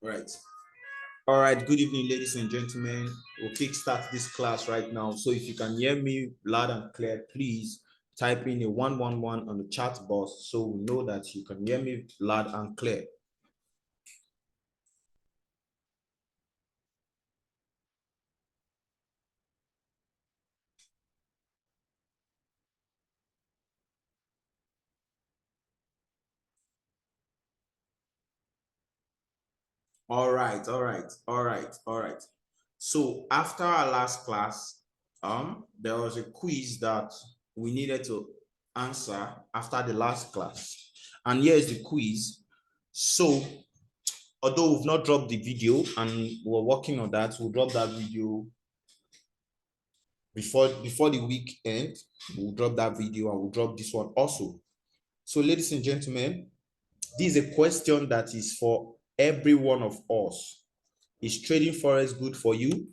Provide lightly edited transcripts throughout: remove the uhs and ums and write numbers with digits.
Right. All right. Good evening, ladies and gentlemen. We'll kickstart this class right now. So if you can hear me loud and clear, please type in a 111 on the chat box so we know that you can hear me loud and clear. All right. So after our last class, there was a quiz that we needed to answer after the last class. And here's the quiz. So although we've not dropped the video and we're working on that, we'll drop that video before the weekend. We'll drop that video and we'll drop this one also. So ladies and gentlemen, this is a question that is for every one of us. Is trading forex good for you?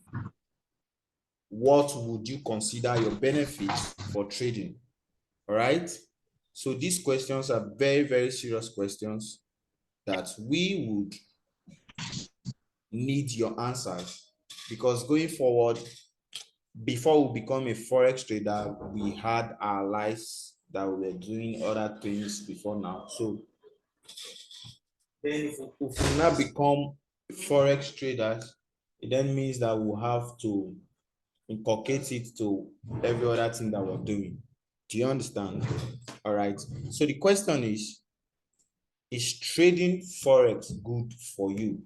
What would you consider your benefits for trading? All right. So these questions are very, very serious questions that we would need your answers, because going forward, before we become a forex trader, we had our lives that we were doing other things before now. So then if we now become forex traders, it then means that we'll have to inculcate it to every other thing that we're doing. Do you understand? All right. So the question is trading forex good for you?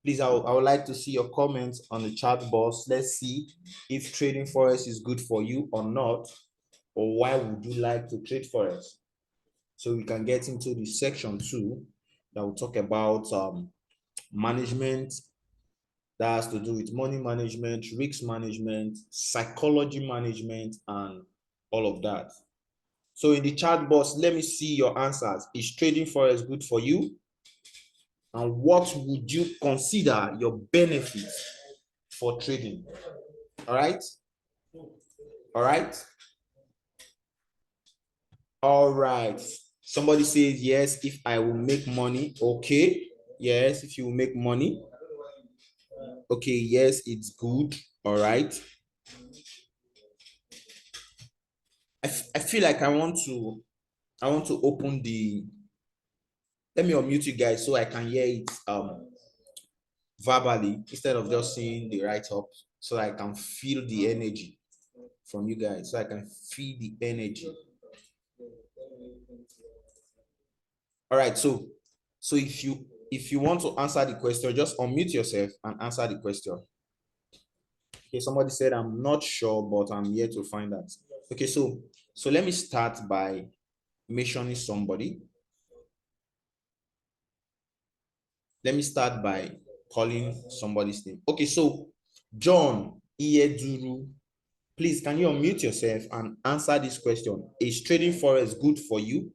Please, I would like to see your comments on the chat box. Let's see if trading forex is good for you or not, or why would you like to trade forex? So we can get into the section 2 that will talk about management. That has to do with money management, risk management, psychology management, and all of that. So in the chat box, let me see your answers. Is trading forex good for you? And what would you consider your benefits for trading? All right. All right. All right. Somebody says yes, if I will make money. Okay. Yes, if you will make money. Okay, yes, it's good. All right. I feel like I want to open the, let me unmute you guys so I can hear it verbally instead of just seeing the write up, so I can feel the energy from you guys, so I can feel the energy. All right, so if you want to answer the question, just unmute yourself and answer the question. Okay, somebody said I'm not sure, but I'm here to find out. Okay, so let me start by mentioning somebody. Let me start by calling somebody's name. Okay, so John Ieduru, please, can you unmute yourself and answer this question? Is trading forex good for you?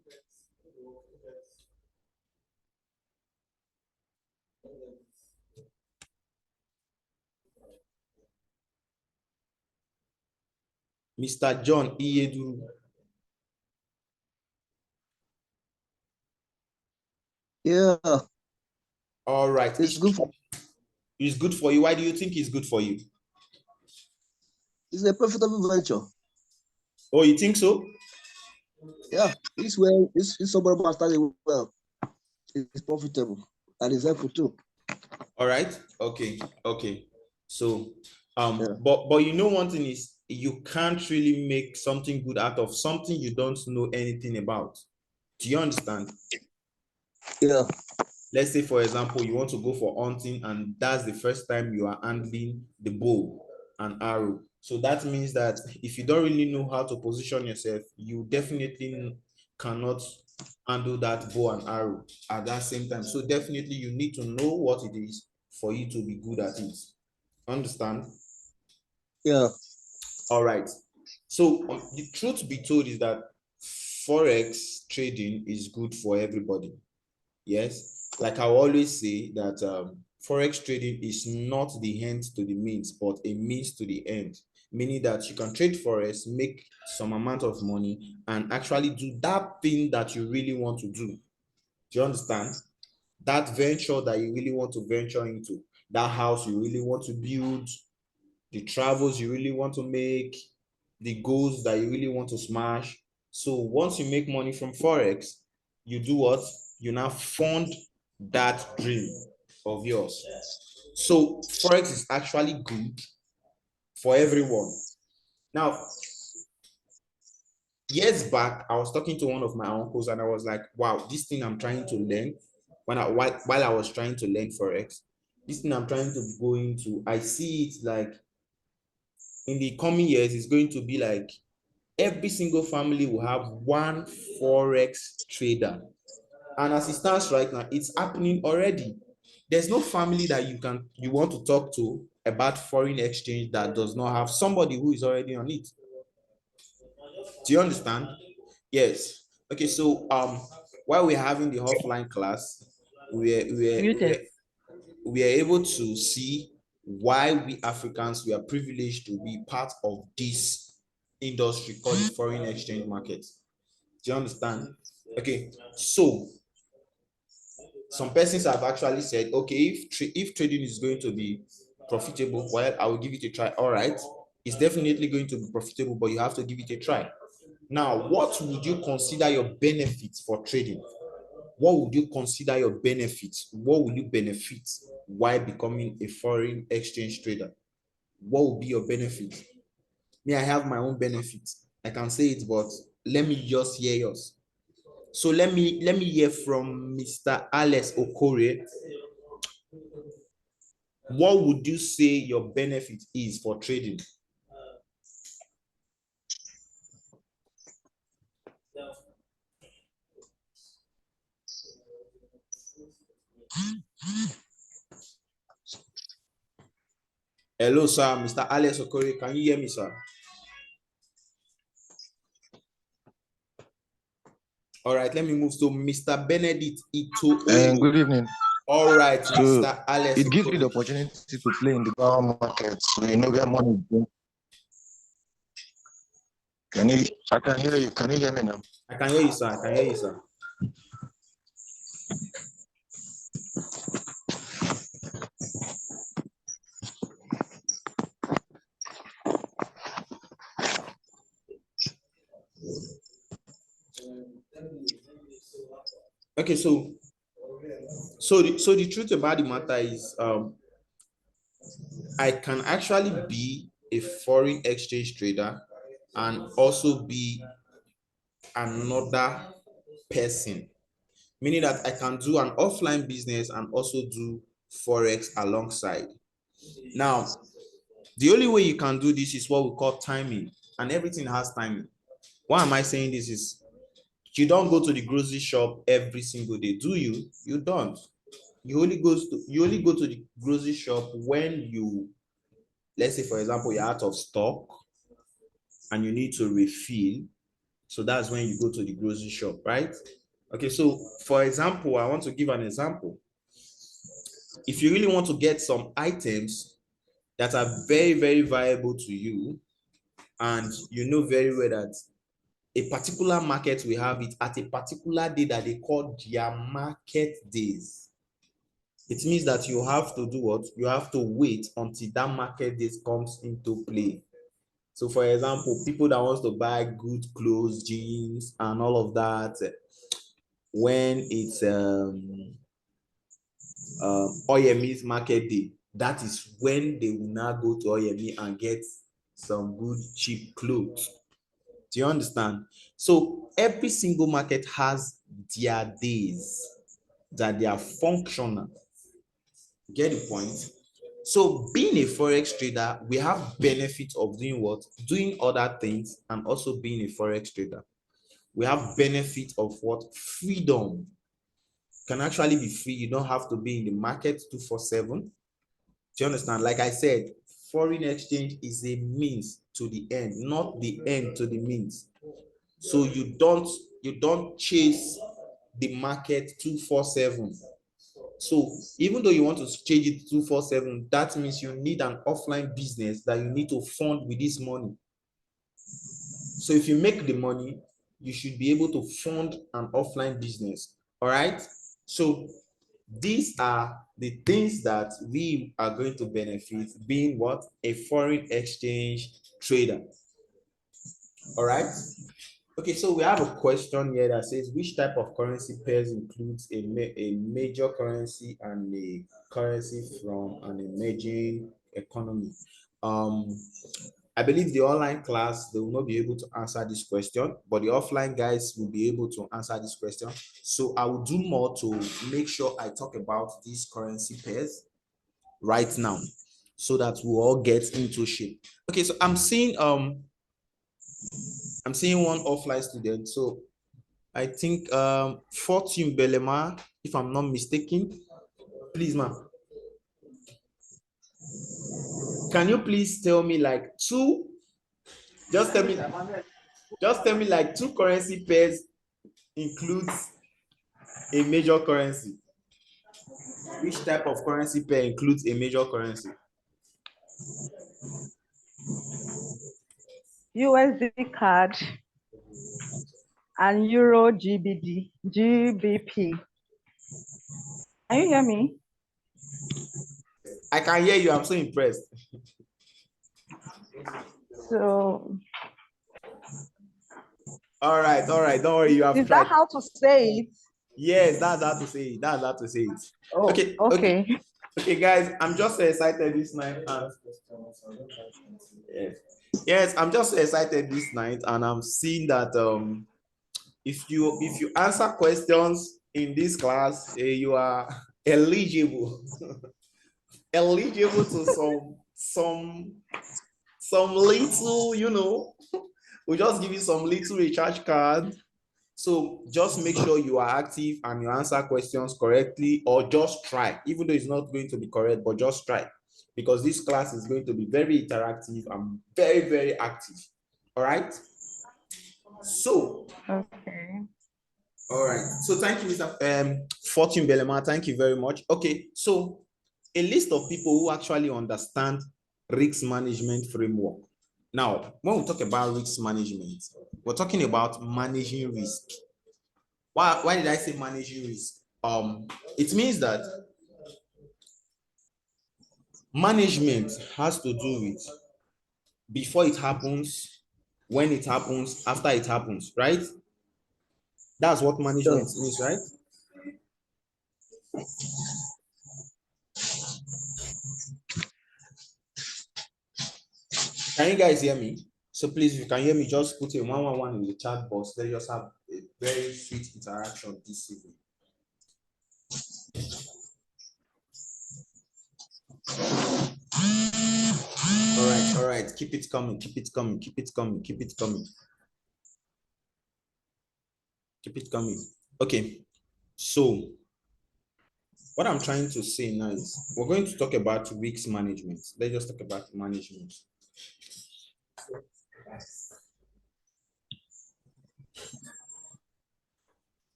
Mr. John Ieduru. Yeah. All right. It's good for It's good for you. Why do you think it's good for you? It's a profitable venture. Oh, you think so? Yeah, it's well, it's somebody who started well. It's profitable and it's helpful too. All right. Okay. So Yeah. but you know, one thing is, you can't really make something good out of something you don't know anything about. Do you understand? Yeah. Let's say, for example, you want to go for hunting and that's the first time you are handling the bow and arrow. So that means that if you don't really know how to position yourself, you definitely cannot handle that bow and arrow at that same time. So definitely you need to know what it is for you to be good at it. Understand? Yeah. All right. So the truth be told is that forex trading is good for everybody. Yes, like I always say that forex trading is not the end to the means, but a means to the end. Meaning that you can trade forex, make some amount of money, and actually do that thing that you really want to do. Do you understand? that venture that you really want to venture into, that house you really want to build, the travels you really want to make, the goals that you really want to smash. So once you make money from Forex, you do what? You now fund that dream of yours. So Forex is actually good for everyone. Now, years back, I was talking to one of my uncles and I was like, wow, this thing I'm trying to learn while I was trying to learn Forex, this thing I'm trying to go into, I see it like in the coming years, it's going to be like every single family will have one Forex trader. And as it stands right now, it's happening already. There's no family that you want to talk to about foreign exchange that does not have somebody who is already on it. Do you understand? Yes. Okay, so while we're having the offline class, Muted. we are able to see why we Africans we are privileged to be part of this industry called the foreign exchange market. Do you understand? Okay, so some persons have actually said, okay, if trading is going to be profitable, well, I will give it a try. All right, it's definitely going to be profitable, but you have to give it a try. Now, what would you consider your benefits for trading? What would you consider your benefits? What will you benefit while becoming a foreign exchange trader? What will be your benefit? Me, I have my own benefits. I can say it, but let me just hear yours. So let me hear from Mr. Alex Okore. What would you say your benefit is for trading? Hello, sir. Mr. Alex Okore, can you hear me, sir? All right, let me move to Mr. Benedict Ito. Good evening. All right, So Mr. Alex it gives you the Okore. opportunity to play in the global market, so you know where money is going. I can hear you. Can you hear me now? I can hear you, sir. I can hear you, sir. Okay, so the truth about the matter is I can actually be a foreign exchange trader and also be another person, meaning that I can do an offline business and also do Forex alongside. Now, the only way you can do this is what we call timing, and everything has timing. Why am I saying this is you don't go to the grocery shop every single day, do you? You don't. You only go to the grocery shop when you, let's say for example, you're out of stock and you need to refill. So that's when you go to the grocery shop, right? Okay, so for example, I want to give an example. If you really want to get some items that are very, very viable to you, and you know very well that a particular market we have it at a particular day that they call their market days. It means that you have to do what? You have to wait until that market days comes into play. So for example, people that wants to buy good clothes, jeans, and all of that, when it's Oyemi's market day, that is when they will now go to Oyemi and get some good cheap clothes. Do you understand? So every single market has their days that they are functional. Get the point? So being a forex trader, we have benefits of doing what? Doing other things and also being a forex trader. We have benefit of what? Freedom. Can actually be free. You don't have to be in the market 247. Do you understand? Like I said, foreign exchange is a means to the end, not the end to the means. So you don't chase the market 247. So even though you want to change it 247, that means you need an offline business that you need to fund with this money. So if you make the money, you should be able to fund an offline business. All right. So These are the things that we are going to benefit being what? A foreign exchange trader. All right. Okay, so we have a question here that says which type of currency pairs includes a major currency and a currency from an emerging economy? Um, I believe the online class, they will not be able to answer this question, but the offline guys will be able to answer this question. So I will do more to make sure I talk about these currency pairs right now so that we all get into shape. Okay, so I'm seeing one offline student. So I think Fortune Belema, if I'm not mistaken. Please, ma'am. Can you please tell me like two? Just tell me like two currency pairs includes a major currency. Which type of currency pair includes a major currency? USD card and Euro GBP. Can you hear me? I can hear you. I'm so impressed. So, all right. Don't worry. You have is tried. that how to say it? Yes, that's how to say it. That's how to say it. Oh, okay. Okay, guys. I'm just so excited this night. Yes, I'm just so excited this night, and I'm seeing that if you answer questions in this class, you are eligible eligible to some little, we'll just give you some little recharge card. So just make sure you are active and you answer questions correctly, or just try, even though it's not going to be correct, but just try, because this class is going to be very interactive and very, very active. All right. So, Okay. all right. So thank you, Mr. Fortune Belema. Thank you very much. Okay. So a list of people who actually understand risk management framework. Now, when we talk about risk management, we're talking about managing risk. Why did I say managing risk? It means that management has to do with before it happens, when it happens, after it happens, right? That's what management means, right? Can you guys hear me? So please, if you can hear me, just put a 111 in the chat box. Let's just have a very sweet interaction this evening. All right. Keep it coming. Okay. So what I'm trying to say now is we're going to talk about risk management. Let's just talk about management.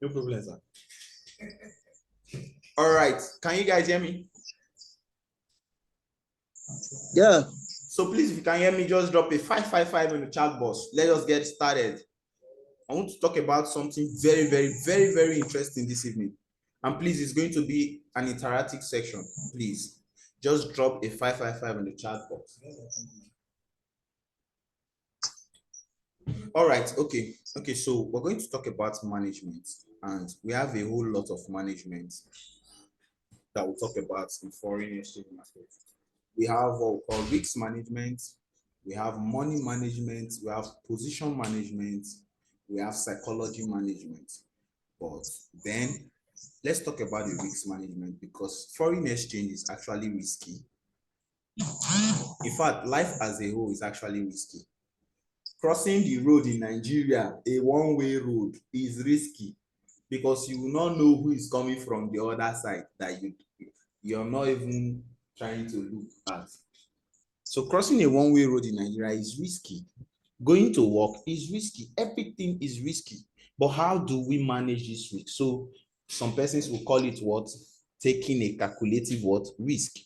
No problem, sir. All right. Can you guys hear me? Yeah. So please, if you can hear me, just drop a 555 in the chat box. Let us get started. I want to talk about something very, very, very, very interesting this evening. And please, it's going to be an interactive section. Please, just drop a 555 in the chat box. All right. Okay. So we're going to talk about management, and we have a whole lot of management that we'll talk about in foreign exchange market. We have what we call risk management, we have money management, we have position management, we have psychology management. But then let's talk about the risk management, because foreign exchange is actually risky. In fact, life as a whole is actually risky. crossing the road in Nigeria, a one-way road, is risky because you will not know who is coming from the other side that you're not even trying to look at. So crossing a one-way road in Nigeria is risky. Going to work is risky. Everything is risky. But how do we manage this risk? So some persons will call it what? Taking a calculative what? Risk.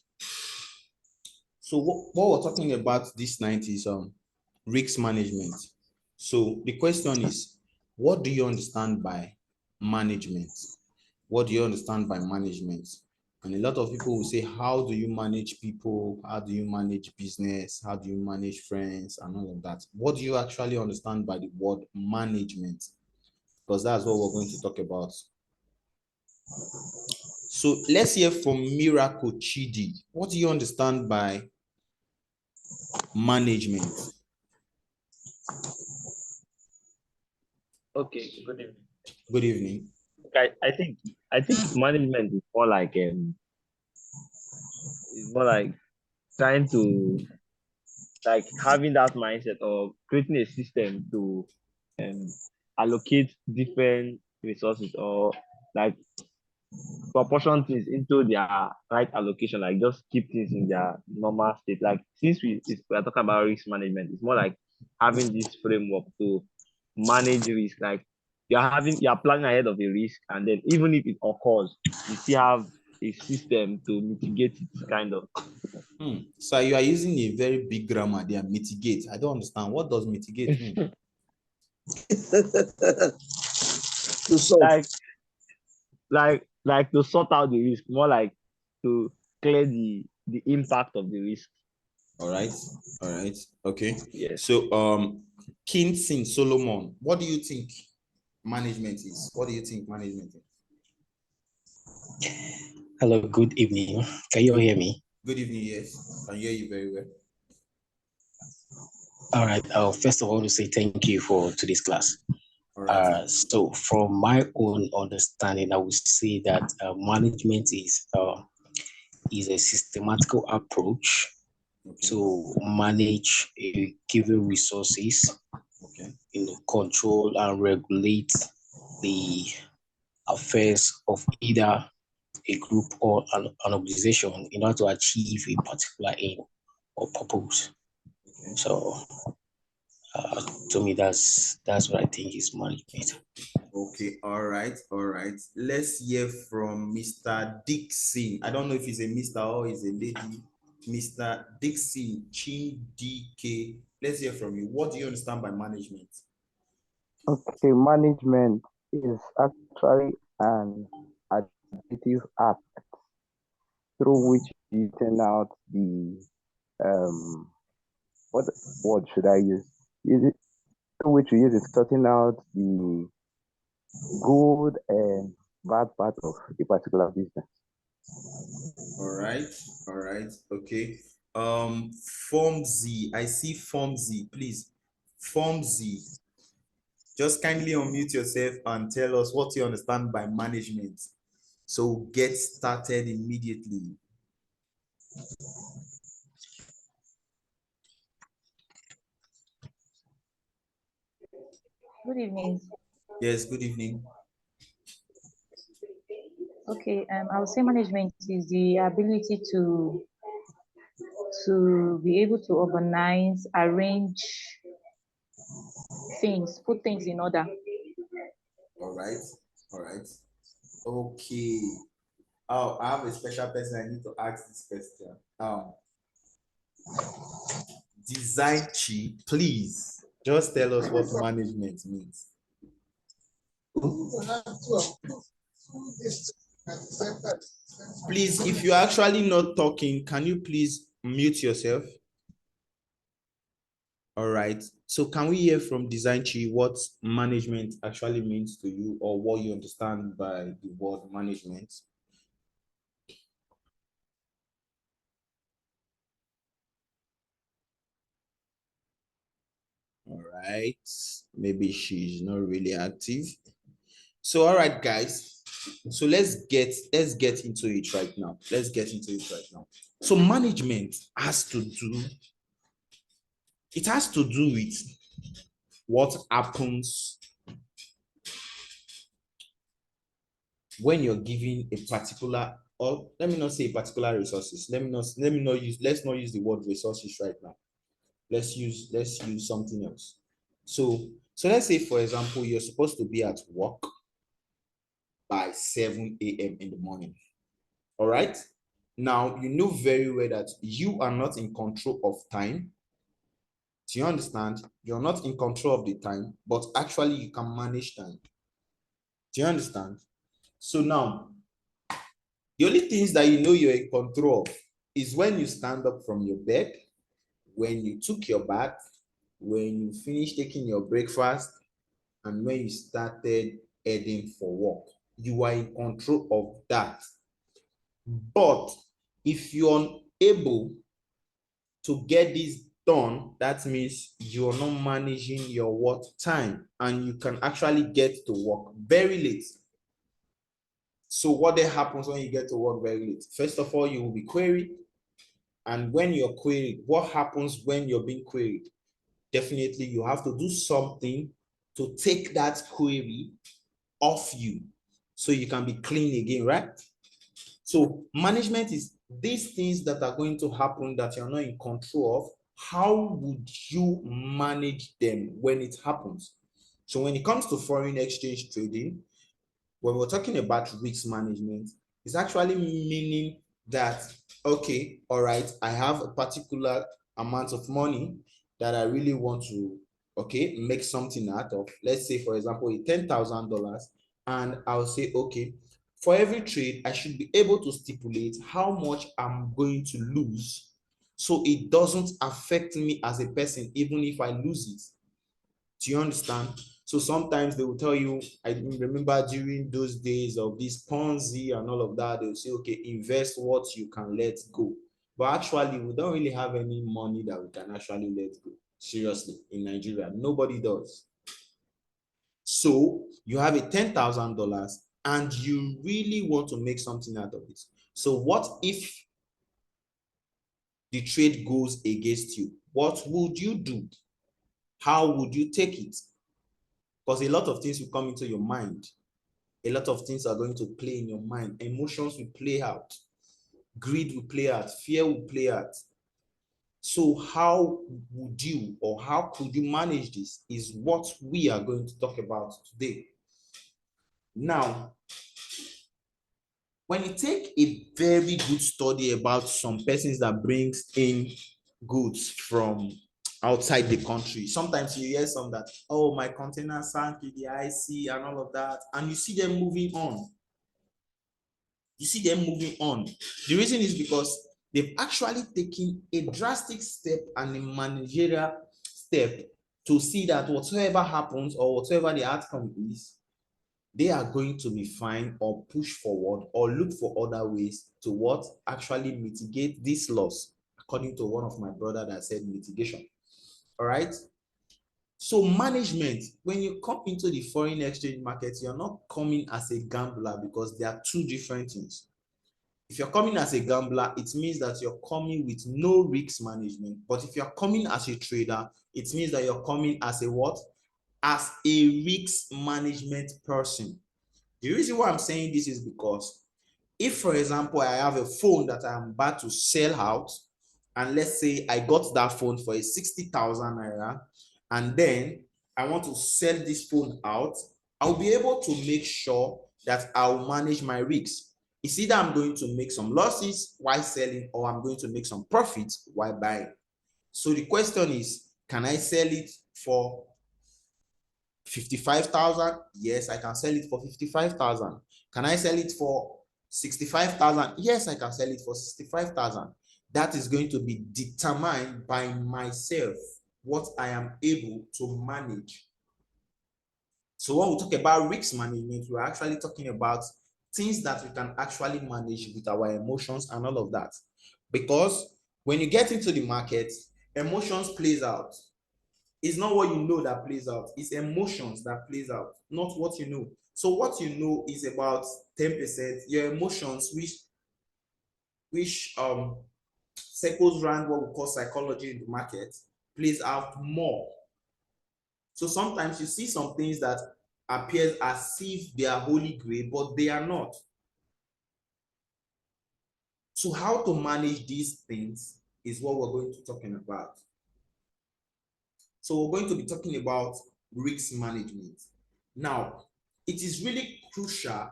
So what we're talking about this night is risk management. So the question is, what do you understand by management? What do you understand by management? And a lot of people will say, how do you manage people? How do you manage business? How do you manage friends and all of that? What do you actually understand by the word management? Because that's what we're going to talk about. So let's hear from Miracle Chidi. What do you understand by management? Okay, good evening. Good evening. I think management is more like trying to like having that mindset or creating a system to allocate different resources or like proportion things into their right allocation, like just keep things in their normal state. Like since we are talking about risk management, it's more like having this framework to manage risk. Like you're planning ahead of a risk, and then even if it occurs, you still have a system to mitigate it kind of. So you are using a very big grammar there, mitigate. I don't understand. What does mitigate mean? To solve. like to sort out the risk, more like to clear the impact of the risk. All right. Okay. Yes. So King Solomon, what do you think management is? What do you think management is? Hello, good evening. Can you all hear me? Good evening, yes. I hear you very well. All right. First of all, to say thank you for today's class. All right. So from my own understanding, I would say that management is a systematical approach to manage a given resources, control and regulate the affairs of either a group or an organization in order to achieve a particular aim or purpose. So to me, that's what I think is management. Okay, all right. Let's hear from Mr. Dixon. I don't know if he's a Mr. or he's a lady. Mr. Dixon Chindike. Let's hear from you. What do you understand by management? Okay, management is actually an additive act through which you turn out the what word should I use? Through which you use it sorting out the good and bad part of a particular business. All right, okay. Form Z. I see Form Z. Please, Form Z. Just kindly unmute yourself and tell us what you understand by management. So get started immediately. Good evening. Yes, good evening. Okay, I would say management is the ability to be able to organize, arrange things, put things in order. All right. Okay. Oh, I have a special person I need to ask this question. Design Chi, please just tell us what management means. Please, if you're actually not talking, can you please mute yourself? All right. So can we hear from Design Chi what management actually means to you, or what you understand by the word management? All right. Maybe she's not really active. So all right, guys. So let's get into it right now. So management has to do with what happens when you're given a particular, or let me not say particular resources. Let's not use the word resources right now. Let's use something else. So let's say, for example, you're supposed to be at work by 7 a.m. in the morning. All right. Now, you know very well that you are not in control of time. Do you understand? You're not in control of the time, but actually you can manage time. Do you understand? So now, the only things that you know you're in control of is when you stand up from your bed, when you took your bath, when you finish taking your breakfast, and when you started heading for work. You are in control of that. But if you're unable to get this done, that means you're not managing your work time, and you can actually get to work very late. So what then happens when you get to work very late? First of all, you will be queried. And when you're queried, what happens when you're being queried? Definitely, you have to do something to take that query off you so you can be clean again, right? So management is these things that are going to happen that you're not in control of. How would you manage them when it happens? So when it comes to foreign exchange trading, when we're talking about risk management, it's actually meaning that, okay, all right, I have a particular amount of money that I really want to, okay, make something out of. Let's say, for example, $10,000, and I'll say, okay, for every trade, I should be able to stipulate how much I'm going to lose, so it doesn't affect me as a person, even if I lose it. Do you understand? So sometimes they will tell you, I remember during those days of this Ponzi and all of that, they'll say, okay, invest what you can let go. But actually, we don't really have any money that we can actually let go. Seriously, in Nigeria, nobody does. So you have a $10,000 and you really want to make something out of it. So what if the trade goes against you? What would you do? How would you take it? Because a lot of things will come into your mind. A lot of things are going to play in your mind. Emotions will play out. Greed will play out. Fear will play out. So how would you, or how could you manage this, is what we are going to talk about today. Now, when you take a very good study about some persons that brings in goods from outside the country, sometimes you hear some that, oh, my container sank in the IC and all of that, and you see them moving on. You see them moving on. The reason is because they've actually taken a drastic step and a managerial step to see that whatever happens or whatever the outcome is, they are going to be fine or push forward or look for other ways to what actually mitigate this loss, according to one of my brother that said mitigation. All right. So management, when you come into the foreign exchange market, you're not coming as a gambler, because there are two different things. If you're coming as a gambler, it means that you're coming with no risk management. But if you're coming as a trader, it means that you're coming as a what? As a risk management person. The reason why I'm saying this is because if, for example, I have a phone that I'm about to sell out, and let's say I got that phone for a 60,000 naira, and then I want to sell this phone out, I'll be able to make sure that I'll manage my risks. It's either I'm going to make some losses while selling, or I'm going to make some profits while buying. So the question is, can I sell it for 55,000? Yes, I can sell it for 55,000. Can I sell it for 65,000? Yes, I can sell it for 65,000. That is going to be determined by myself, what I am able to manage. So when we talk about risk management, we're actually talking about things that we can actually manage with our emotions and all of that. Because when you get into the market, emotions plays out. It's not what you know that plays out, it's emotions that plays out, not what you know. So what you know is about 10%. Your emotions, which circles around what we call psychology in the market, plays out more. So sometimes you see some things that appears as if they are holy grail, but they are not. So how to manage these things is what we're going to be talking about. So we're going to be talking about risk management. Now, it is really crucial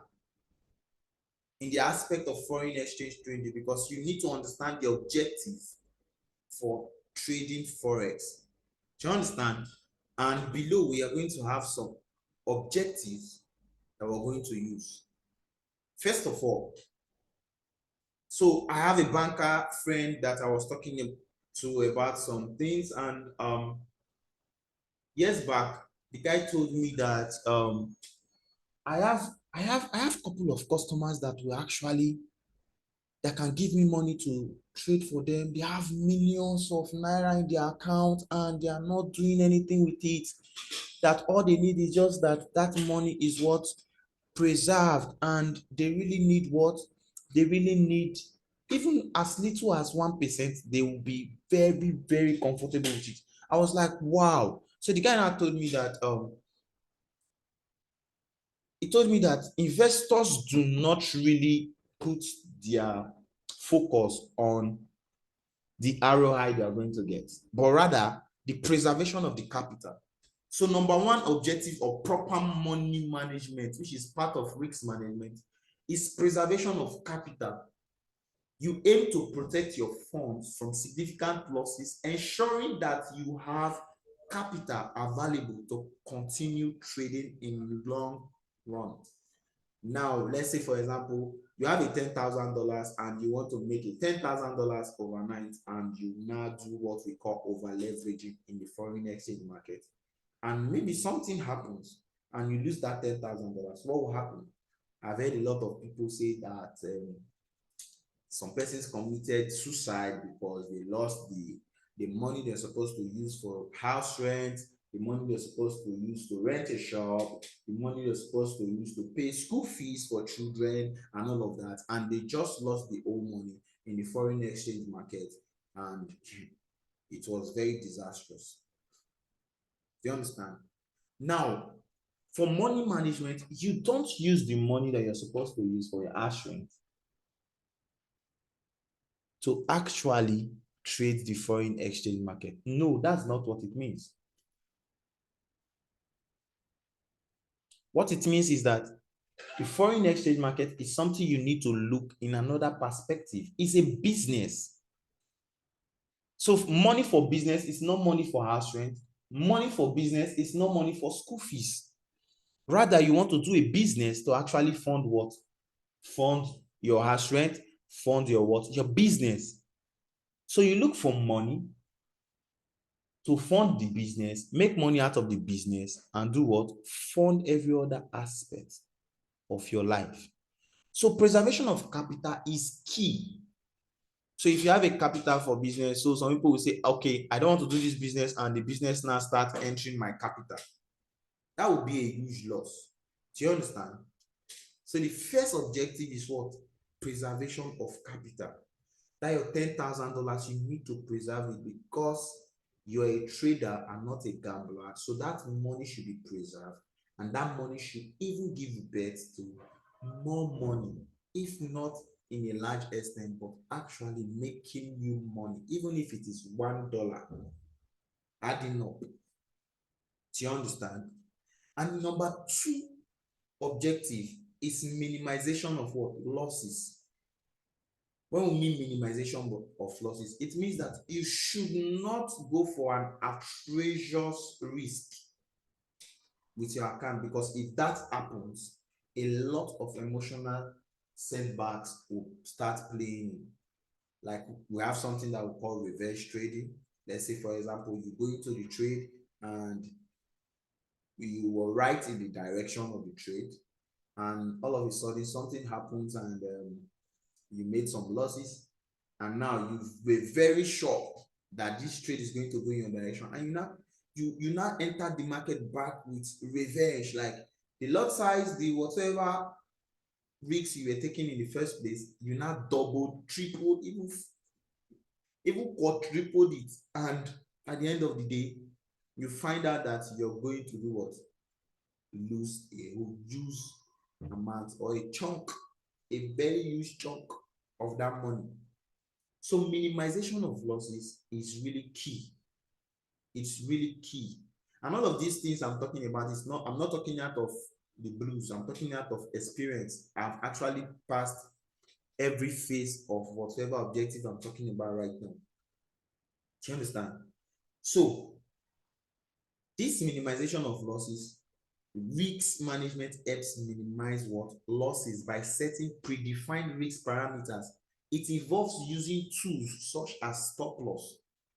in the aspect of foreign exchange trading because you need to understand the objective for trading Forex. Do you understand? And below, we are going to have some objectives that we're going to use. First of all, so I have a banker friend that I was talking to about some things, and years back, the guy told me that I have a couple of customers that will actually that can give me money to trade for them. They have millions of naira in their account and they are not doing anything with it. That all they need is just that money is what preserved, and they really need what they really need. Even as little as 1%, they will be very, very comfortable with it. I was like, wow. So the guy now told me that he told me that investors do not really put their focus on the ROI they are going to get, but rather the preservation of the capital. So number one objective of proper money management, which is part of risk management, is preservation of capital. You aim to protect your funds from significant losses, ensuring that you have capital available to continue trading in long run. Now, let's say, for example, you have a $10,000 and you want to make a $10,000 overnight, and you now do what we call over leveraging in the foreign exchange market. And maybe something happens and you lose that $10,000. What will happen? I've heard a lot of people say that some persons committed suicide because they lost the money they're supposed to use for house rent, the money they're supposed to use to rent a shop, the money they're supposed to use to pay school fees for children and all of that. And they just lost the old money in the foreign exchange market, and it was very disastrous. Do you understand? Now, for money management, you don't use the money that you're supposed to use for your house rent to actually trade the foreign exchange market. No, that's not what it means. What it means is that the foreign exchange market is something you need to look in another perspective. It's a business. So money for business is not money for house rent. Money for business is not money for school fees. Rather, you want to do a business to actually fund what? Fund your house rent, fund your what? Your business. So you look for money to fund the business, make money out of the business, and do what? Fund every other aspect of your life. So preservation of capital is key. So if you have a capital for business, so some people will say, okay, I don't want to do this business, and the business now starts entering my capital. That would be a huge loss. Do you understand? So the first objective is what? Preservation of capital. That your $10,000, you need to preserve it because you're a trader and not a gambler. So that money should be preserved, and that money should even give birth to more money, if not in a large extent, but actually making you money, even if it is $1 adding up. Do you understand? And number two objective is minimization of what? Losses. When we mean minimization of losses, it means that you should not go for an outrageous risk with your account, because if that happens, a lot of emotional setbacks will start playing. Like, we have something that we call reverse trading. Let's say, for example, you go into the trade and you were right in the direction of the trade, and all of a sudden something happens and you made some losses, and now you were very sure that this trade is going to go in your direction, and you now enter the market back with revenge, like the lot size, the whatever risks you were taking in the first place, you now doubled, tripled, even quadrupled it, and at the end of the day, you find out that you're going to do what? Lose a huge amount or a chunk, a very huge chunk of that money. So minimization of losses is really key. It's really key. And all of these things I'm talking about is not, I'm not talking out of the blues, I'm talking out of experience. I've actually passed every phase of whatever objective I'm talking about right now. Do you understand? So this minimization of losses, risk management helps minimize what? Losses by setting predefined risk parameters. It involves using tools such as stop loss,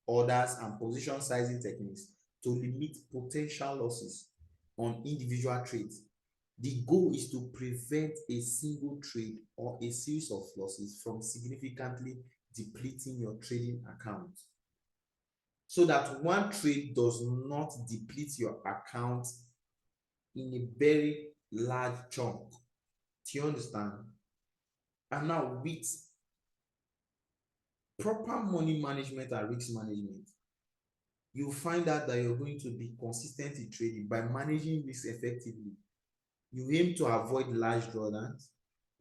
orders, and position sizing techniques to limit potential losses on individual trades. The goal is to prevent a single trade or a series of losses from significantly depleting your trading account, so that one trade does not deplete your account in a very large chunk. Do you understand? And now with proper money management and risk management, you find out that you're going to be consistent in trading by managing risk effectively. You aim to avoid large drawdowns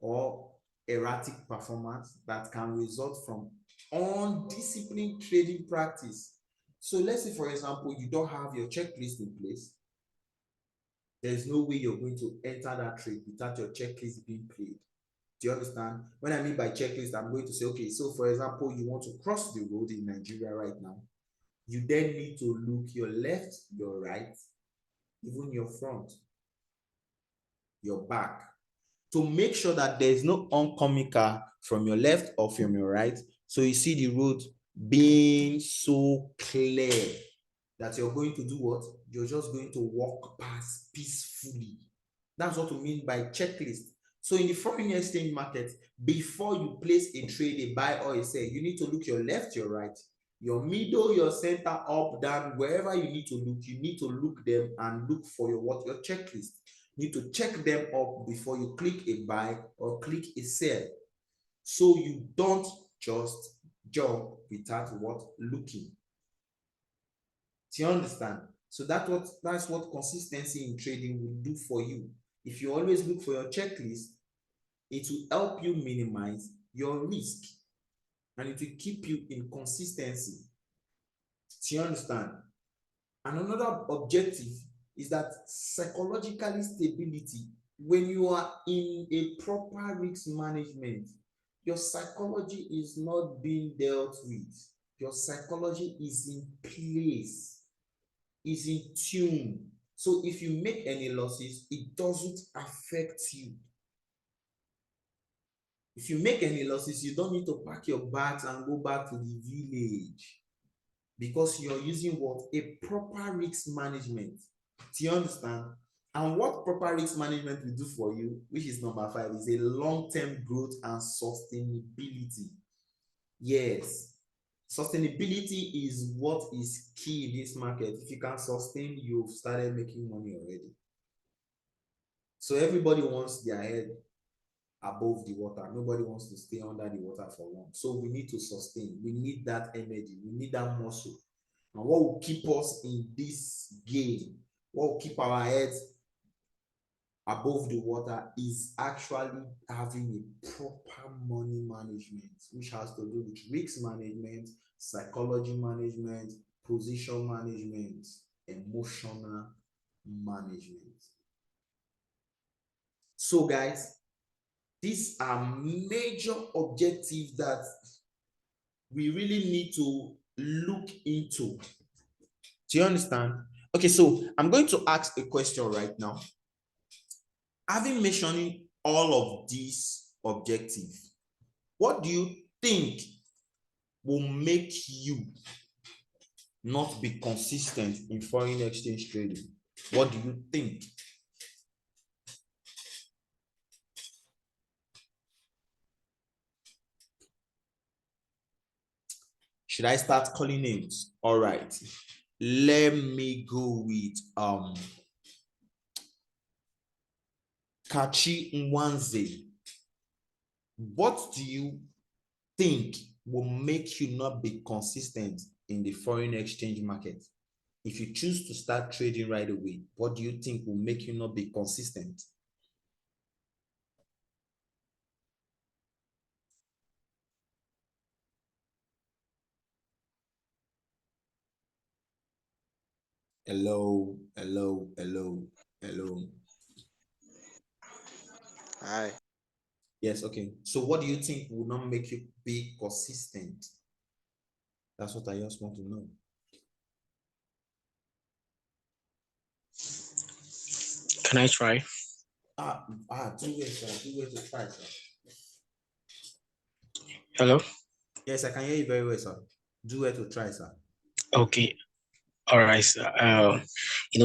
or erratic performance that can result from undisciplined trading practice. So let's say, for example, you don't have your checklist in place. There's no way you're going to enter that trade without your checklist being played. Do you understand? When I mean by checklist, I'm going to say, okay, so for example, you want to cross the road in Nigeria right now. You then need to look your left, your right, even your front, your back, to make sure that there is no oncoming car from your left or from your right. So you see the road being so clear that you're going to do what? You're just going to walk past peacefully. That's what we mean by checklist. So in the foreign exchange market, before you place a trade, a buy or a sell, you need to look your left, your right, your middle, your center, up, down, wherever you need to look them and look for your what? Your checklist. You need to check them up before you click a buy or click a sell. So you don't just jump without what? Looking. Do you understand? So that's what consistency in trading will do for you. If you always look for your checklist, it will help you minimize your risk and it will keep you in consistency. Do you understand? And another objective is that psychologically stability. When you are in a proper risk management, your psychology is not being dealt with. Your psychology is in place, is in tune. So if you make any losses, it doesn't affect you. If you make any losses, you don't need to pack your bags and go back to the village, because you're using what? A proper risk management. Do you understand? And what proper risk management will do for you, which is number 5, is a long-term growth and sustainability. Yes, sustainability is what is key in this market. If you can sustain, you've started making money already. So everybody wants their head above the water. Nobody wants to stay under the water for long. So we need to sustain. We need that energy. We need that muscle. And what will keep us in this game, what will keep our heads above the water, is actually having a proper money management, which has to do with risk management, psychology management, position management, emotional management. So guys, these are major objectives that we really need to look into. Do you understand? Okay, so I'm going to ask a question right now. Having mentioned all of these objectives, what do you think will make you not be consistent in foreign exchange trading? What do you think? Should I start calling names? All right. Let me go with Kachi Nwanze. What do you think will make you not be consistent in the foreign exchange market? If you choose to start trading right away, what do you think will make you not be consistent? Hello, hello, hello, hello. Hi. Yes, okay. So what do you think will not make you be consistent? That's what I just want to know. Can I try? Two ways, sir. Two ways to try, sir. Hello? Yes, I can hear you very well, sir. Do well to try, sir. Okay. All right, sir.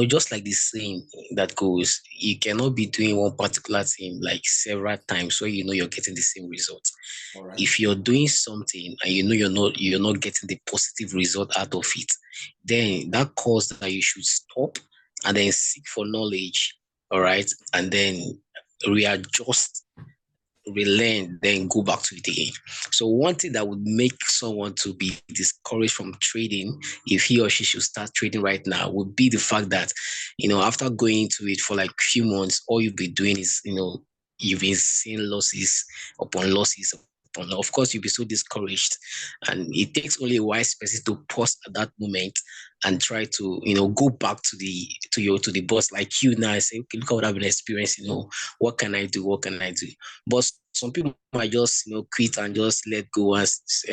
Just like the saying that goes, you cannot be doing one particular thing like several times so you're getting the same result. All right. If you're doing something and you're not getting the positive result out of it, then that causes that you should stop and then seek for knowledge, all right, and then readjust, relearn, then go back to it again. So one thing that would make someone to be discouraged from trading, if he or she should start trading right now, would be the fact that, after going into it for like a few months, all you've been doing is, you've been seeing losses upon losses. Of course, you'll be so discouraged, and it takes only a wise person to pause at that moment and try to, go back to the boss like you now and say, okay, look at what I've been experiencing. What can I do? What can I do? But some people might just, quit and just let go and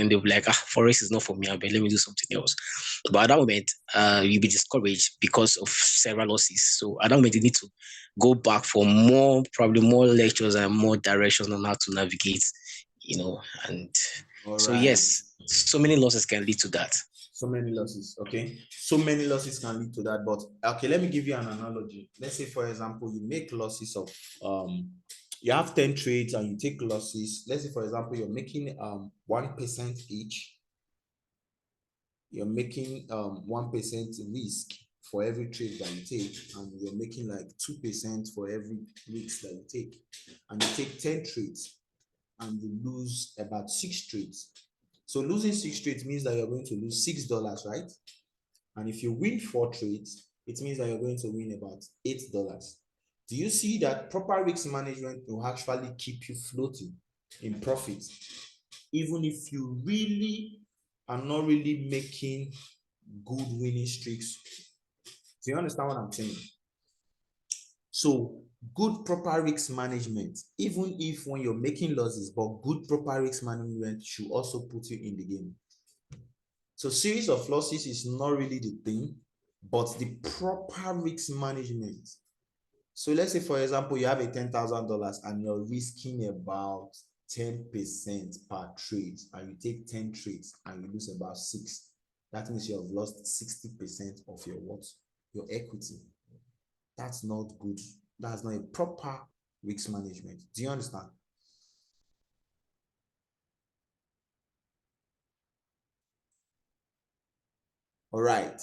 they'll be like, Forex is not for me, but let me do something else. But at that moment, you'll be discouraged because of several losses. So at that moment, you need to go back for probably more lectures and more directions on how to navigate, and All so right. yes, so many losses can lead to that. So many losses, okay? So many losses can lead to that, but okay, let me give you an analogy. Let's say, for example, you make losses of you have 10 trades and you take losses. Let's say, for example, you're making 1% each. You're making 1% risk for every trade that you take, and you're making like 2% for every risk that you take. And you take 10 trades and you lose about 6 trades. So losing 6 trades means that you're going to lose $6, right? And if you win 4 trades, it means that you're going to win about $8. Do you see that proper risk management will actually keep you floating in profit, even if you really are not really making good winning streaks? Do you understand what I'm saying? So good proper risk management, even if when you're making losses, but good proper risk management should also put you in the game. So series of losses is not really the thing, but the proper risk management. So let's say, for example, you have a $10,000 and you're risking about 10% per trade, and you take 10 trades and you lose about 6. That means you have lost 60% of your what? Your equity. That's not good. That's not a proper risk management. Do you understand? All right.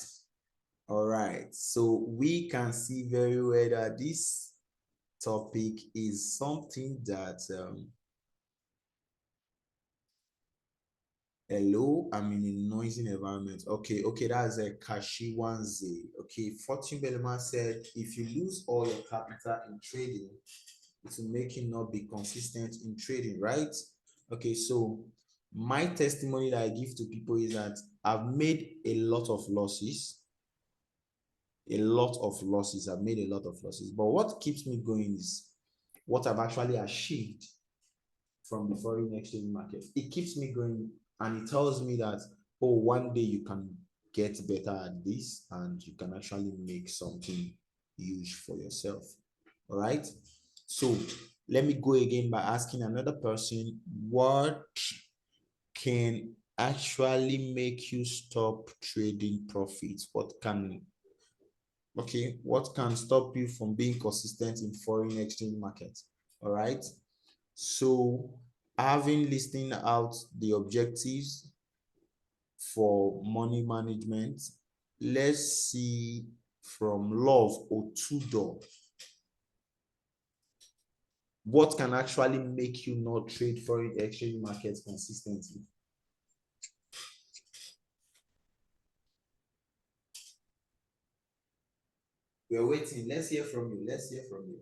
All right. So we can see very well that this topic is something that hello, I'm in a noisy environment. Okay, that's a Kashiwanze. Okay, Fortune Bellman said if you lose all your capital in trading, it will make you not be consistent in trading, right? Okay, so my testimony that I give to people is that I've made a lot of losses. I've made a lot of losses. But what keeps me going is what I've actually achieved from the foreign exchange market. It keeps me going, and it tells me that, oh, one day you can get better at this and you can actually make something huge for yourself. All right. So let me go again by asking another person, what can actually make you stop trading profits? What can stop you from being consistent in foreign exchange markets? All right. So having listing out the objectives for money management, let's see from Love Otudo, what can actually make you not trade foreign exchange markets consistently? We're waiting. Let's hear from you. Let's hear from you.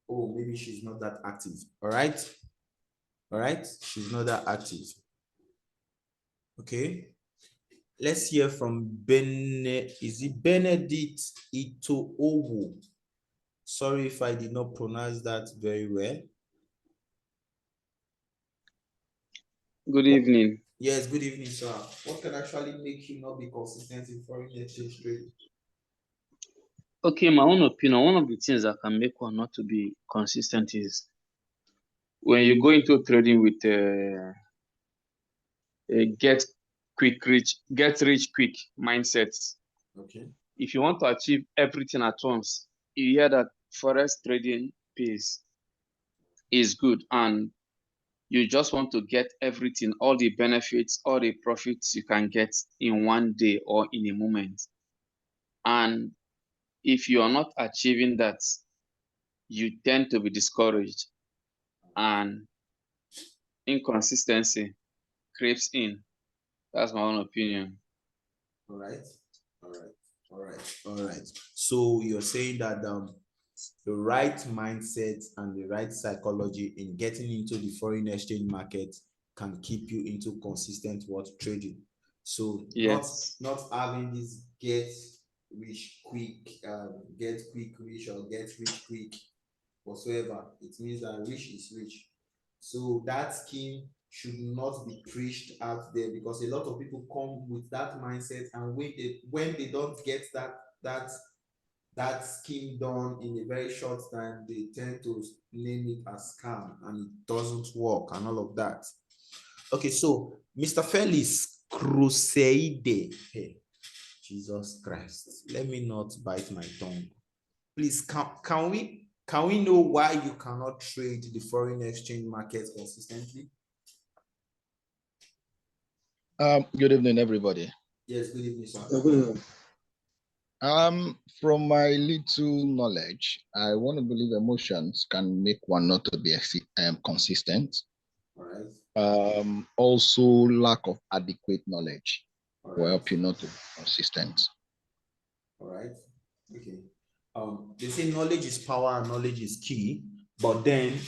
Oh, maybe she's not that active. All right. All right. She's not that active. Okay. Let's hear from Is it Benedict Itoowu? Sorry if I did not pronounce that very well. Good evening. Yes, good evening, sir. What can actually make you not be consistent in foreign exchange trade? Okay, my own opinion, one of the things that can make one not to be consistent is when you go into trading with a get rich quick mindset. Okay. If you want to achieve everything at once, you hear that forex trading pays is good, and you just want to get everything, all the benefits, all the profits you can get in one day or in a moment. And if you are not achieving that, you tend to be discouraged and inconsistency creeps in. That's my own opinion. All right. All right. All right. All right. So you're saying that the right mindset and the right psychology in getting into the foreign exchange market can keep you into consistent trading. So Yes. not having this get quick rich or get rich quick whatsoever. It means that rich is rich. So that scheme should not be preached out there, because a lot of people come with that mindset, and when they don't get that scheme done in a very short time, they tend to name it as scam and it doesn't work and all of that. Okay, so Mr. Felix Crusade. Hey, Jesus Christ, let me not bite my tongue. Please, can we know why you cannot trade the foreign exchange market consistently? Good evening, everybody. Yes, good evening, sir. From my little knowledge, I want to believe emotions can make one not to be consistent. All right. Also, lack of adequate knowledge will help you Right. not to be consistent. All right. Okay. They say knowledge is power and knowledge is key, but then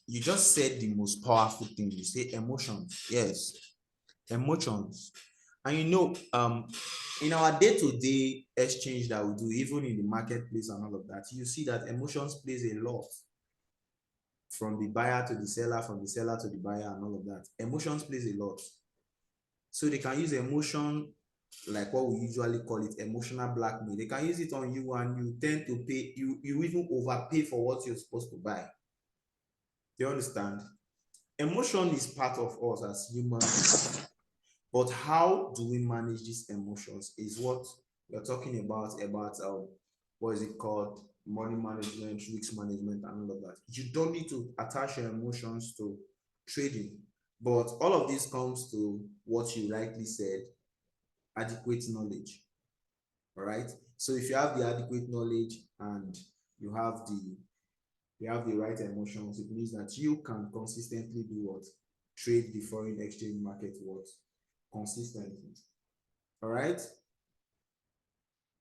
you just said the most powerful thing. You say emotions. Yes, emotions. And in our day-to-day exchange that we do, even in the marketplace and all of that, you see that emotions plays a lot, from the buyer to the seller, from the seller to the buyer and all of that. Emotions plays a lot. So they can use emotion, like what we usually call it, emotional blackmail. They can use it on you, and you tend to pay, you even overpay for what you're supposed to buy. Do you understand? Emotion is part of us as humans. But how do we manage these emotions is what we're talking about what is it called? Money management, risk management, and all of that. You don't need to attach your emotions to trading. But all of this comes to what you rightly said, adequate knowledge. All right. So if you have the adequate knowledge and you have the right emotions, it means that you can consistently do what? Trade the foreign exchange market what? Consistently. All right.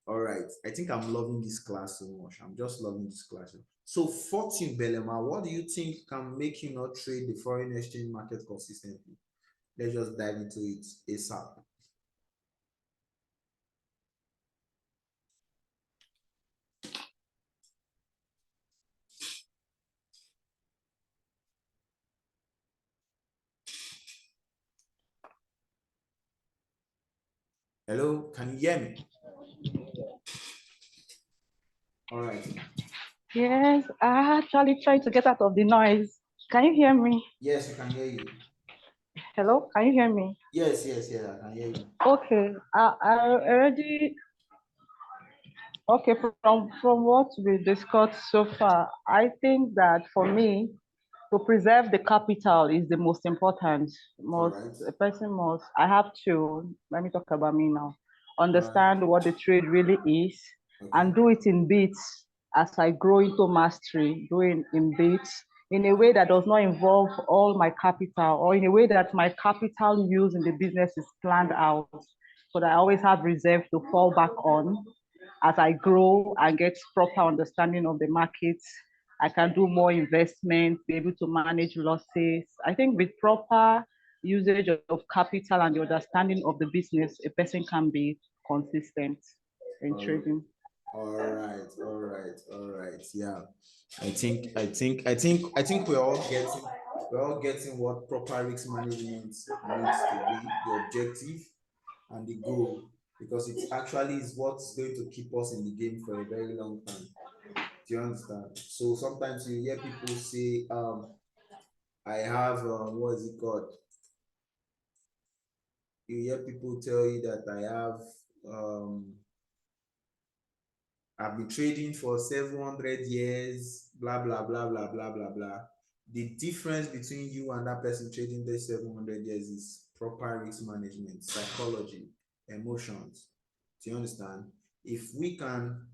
All right. I think I'm loving this class so much. I'm just loving this class. So, Fortune Belema, what do you think can make you not trade the foreign exchange market consistently? Let's just dive into it ASAP. Hello, can you hear me? All right. Yes, I actually tried to get out of the noise. Can you hear me? Yes, we can hear you. Hello, can you hear me? Yes, I can hear you. Okay, I already, okay, from what we discussed so far, I think that for me, to preserve the capital is the most important. A person I have to, let me talk about me now, understand what the trade really is, and do it in bits as I grow into mastery, doing in bits in a way that does not involve all my capital, or in a way that my capital use in the business is planned out, so that I always have reserve to fall back on as I grow and get proper understanding of the markets. I can do more investment, be able to manage losses. I think with proper usage of capital and the understanding of the business, a person can be consistent in trading. All right. Yeah. I think we're all getting what proper risk management needs to be, the objective and the goal, because it actually is what's going to keep us in the game for a very long time. Do you understand? So sometimes you hear people say, I have what is it called? You hear people tell you that I've been trading for 700 years, blah, blah, blah, blah, blah, blah, blah. The difference between you and that person trading the 700 years is proper risk management, psychology, emotions. Do you understand? If we can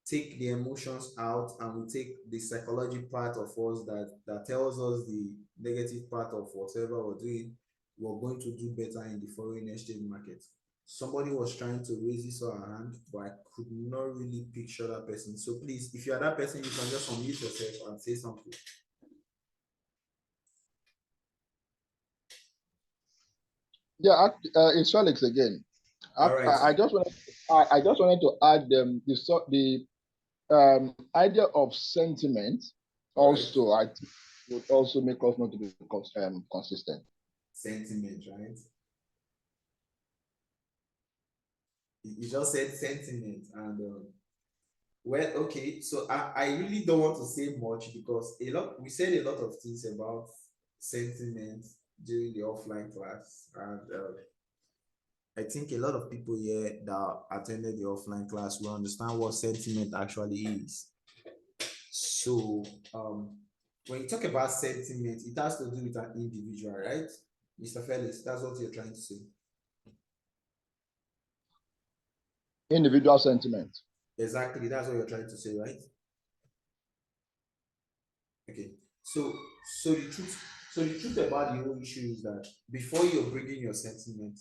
take the emotions out and we take the psychology part of us that tells us the negative part of whatever we're doing, we're going to do better in the foreign exchange market. Somebody was trying to raise his or her hand, but I could not really picture that person. So please, if you are that person, you can just unmute yourself and say something. Yeah, it's Felix again. All right. I just wanted to add the idea of sentiment also. I think would also make us not to be consistent. Sentiment, right? You just said sentiment, and well, okay. So I really don't want to say much because we said a lot of things about sentiment during the offline class, and I think a lot of people here that attended the offline class will understand what sentiment actually is. So when you talk about sentiment, it has to do with an individual, right? Mr. Felix, that's what you're trying to say. Individual sentiment. Exactly, that's what you're trying to say, right? Okay. So the truth about the whole issue is that before you're bringing your sentiment,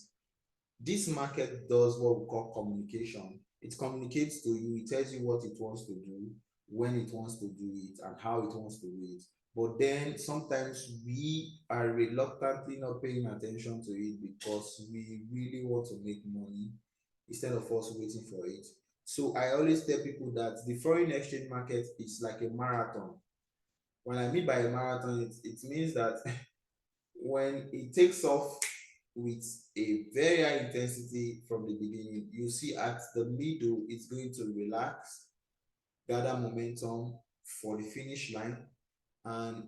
this market does what we call communication. It communicates to you, it tells you what it wants to do, when it wants to do it, and how it wants to do it. But then sometimes we are reluctantly not paying attention to it because we really want to make money instead of us waiting for it. So I always tell people that the foreign exchange market is like a marathon. When I mean by a marathon, it means that when it takes off with a very high intensity from the beginning, you see at the middle, it's going to relax, gather momentum for the finish line, and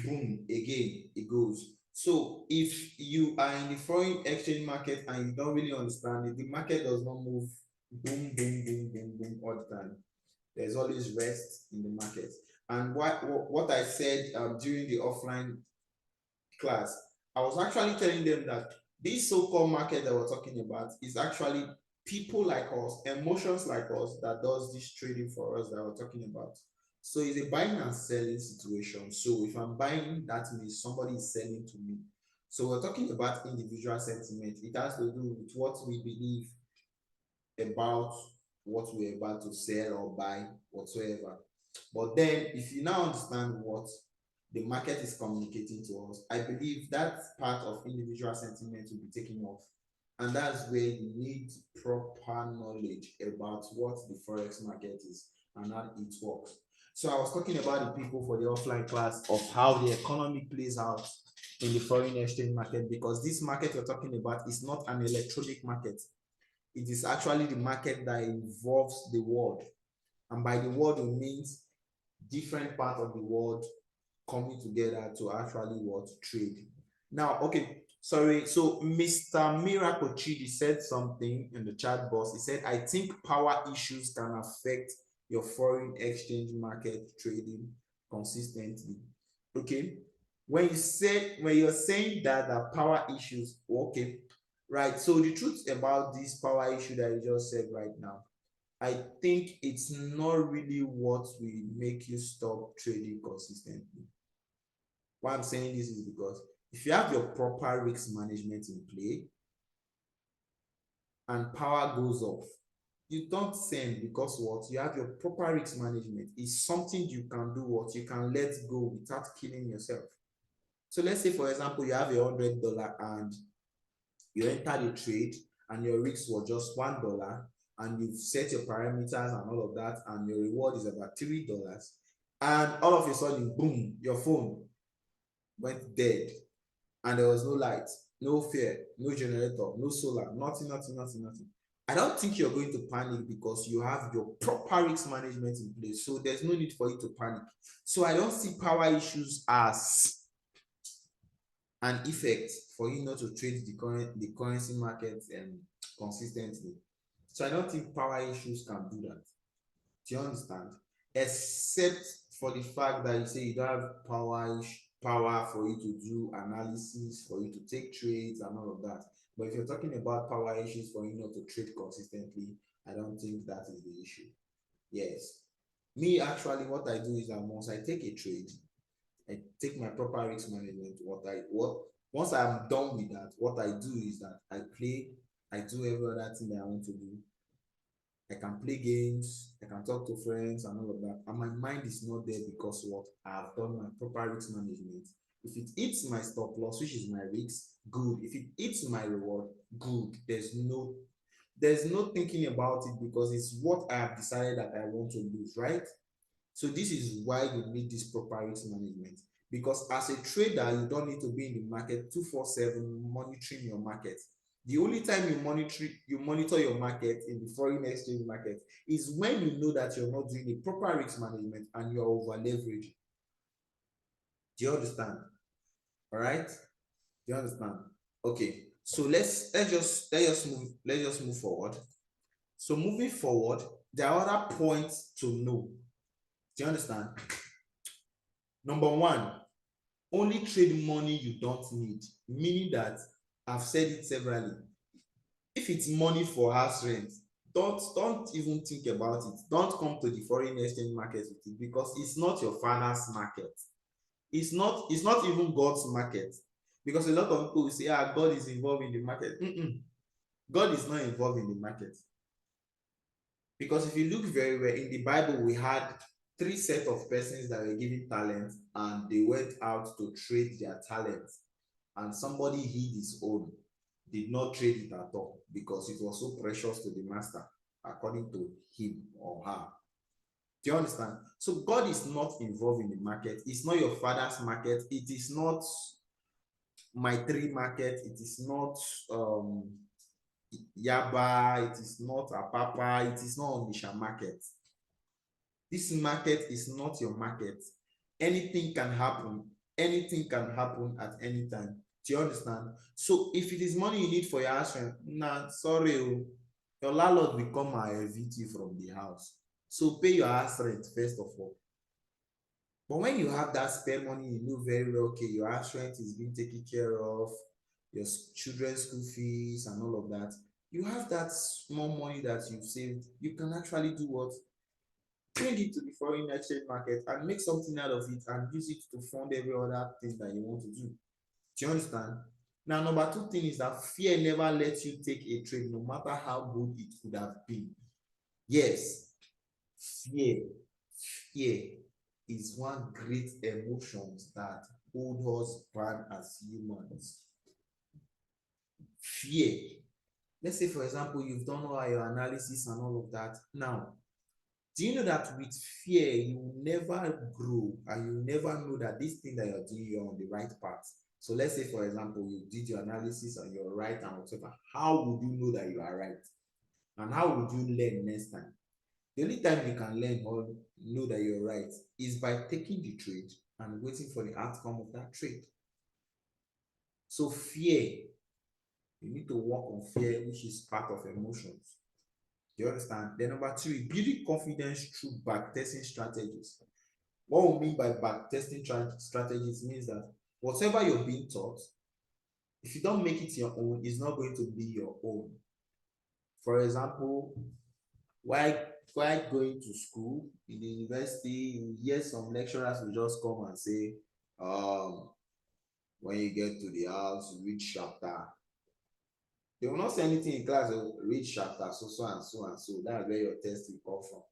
boom, again, it goes. So if you are in the foreign exchange market and you don't really understand it, the market does not move boom, boom, boom, boom, boom all the time. There's always rest in the market. And what I said during the offline class, I was actually telling them that this so-called market that we're talking about is actually people like us, emotions like us, that does this trading for us that we're talking about. So it's a buying and selling situation. So if I'm buying, that means somebody is selling to me. So we're talking about individual sentiment. It has to do with what we believe about what we're about to sell or buy whatsoever. But then if you now understand what the market is communicating to us, I believe that part of individual sentiment will be taken off. And that's where you need proper knowledge about what the Forex market is and how it works. So I was talking about the people for the offline class of how the economy plays out in the foreign exchange market, because this market you're talking about is not an electronic market. It is actually the market that involves the world. And by the world, it means different parts of the world coming together to actually what trade. Now, okay, sorry. So Mr. Miracle Chidi said something in the chat box. He said, I think power issues can affect your foreign exchange market trading consistently. Okay. When you're saying that power issues, okay, right. So the truth about this power issue that you just said right now, I think it's not really what will make you stop trading consistently. Why I'm saying this is because if you have your proper risk management in play and power goes off, you don't send because what? You have your proper risk management. It's something you can do what? You can let go without killing yourself. So let's say, for example, you have $100 and you enter the trade and your risk was just $1 and you've set your parameters and all of that and your reward is about $3 and all of a sudden, boom, your phone went dead and there was no light, no fear, no generator, no solar, nothing. I don't think you're going to panic because you have your proper risk management in place. So there's no need for you to panic. So I don't see power issues as an effect for you not to trade the currency market consistently. So I don't think power issues can do that. Do you understand? Except for the fact that you say you don't have power for you to do analysis, for you to take trades and all of that. But if you're talking about power issues for you not to trade consistently, I don't think that is the issue. Yes. Me, actually, what I do is that once I take a trade, I take my proper risk management. Once I'm done with that, what I do is that I do every other thing that I want to do. I can play games, I can talk to friends and all of that. And my mind is not there because what? I've done my proper risk management. If it hits my stop loss, which is my risk, good. If it hits my reward, good. There's no thinking about it because it's what I have decided that I want to lose, right? So this is why you need this proper risk management. Because as a trader, you don't need to be in the market 24/7 monitoring your market. The only time you monitor your market in the foreign exchange market is when you know that you're not doing a proper risk management and you're over leveraging. Do you understand? All right. Do you understand? Okay. So let's just move forward. So moving forward, there are other points to know. Do you understand? Number one, only trade money you don't need, meaning that I've said it severally. If it's money for house rent, don't even think about it. Don't come to the foreign exchange market with it because it's not your father's market. It's not even God's market. Because a lot of people will say, God is involved in the market. God is not involved in the market. Because if you look very well in the Bible, we had 3 sets of persons that were given talents and they went out to trade their talents, and somebody hid his own, did not trade it at all because it was so precious to the master, according to him or her. Do you understand? So God is not involved in the market. It's not your father's market. It is not my 3 market. It is not Yaba. It is not Apapa. It is not Onisha market. This market is not your market. Anything can happen. Anything can happen at any time. Do you understand? So if it is money you need for your house rent, nah, sorry, your landlord will come and evict you from the house. So pay your house rent first of all. But when you have that spare money, you know very well, okay, your house rent is being taken care of, your children's school fees and all of that. You have that small money that you've saved. You can actually do what? Bring it to the foreign exchange market and make something out of it and use it to fund every other thing that you want to do. Do you understand? Now, number 2 thing is that fear never lets you take a trade, no matter how good it could have been. Yes, fear is one great emotion that holds us back as humans. Fear. Let's say, for example, you've done all your analysis and all of that. Now, do you know that with fear, you will never grow and you never know that this thing that you're doing, you're on the right path? So let's say, for example, you did your analysis and you're right and whatever. How would you know that you are right? And how would you learn next time? The only time you can learn or know that you're right is by taking the trade and waiting for the outcome of that trade. So fear, you need to work on fear, which is part of emotions. Do you understand? Then number 3, building confidence through backtesting strategies. What we mean by backtesting strategies means that whatever you're being taught, if you don't make it your own, it's not going to be your own. For example, While going to school in the university, you hear some lecturers will just come and say, when you get to the house, read chapter. They will not say anything in class, read chapter, so and so and so. That's where your test will come from.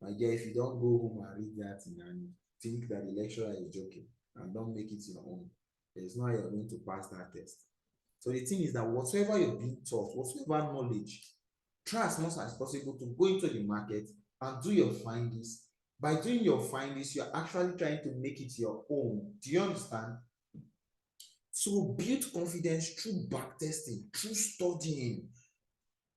And yeah, if you don't go home and read that thing and think that the lecturer is joking and don't make it your own, there's no way you're going to pass that test. So the thing is that whatsoever you're being taught, whatsoever knowledge, try as much as possible to go into the market and do your findings. By doing your findings, you're actually trying to make it your own. Do you understand? So build confidence through backtesting, through studying.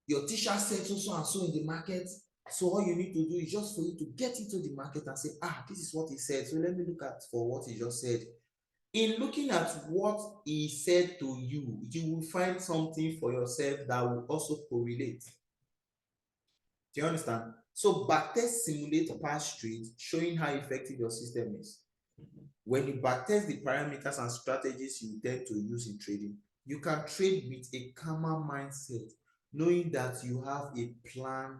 Your teacher said so and so in the market. So all you need to do is just for you to get into the market and say, this is what he said. So let me look at for what he just said. In looking at what he said to you, you will find something for yourself that will also correlate. Do you understand? So backtest simulate past trades, showing how effective your system is. When you backtest the parameters and strategies you tend to use in trading, you can trade with a calmer mindset, knowing that you have a plan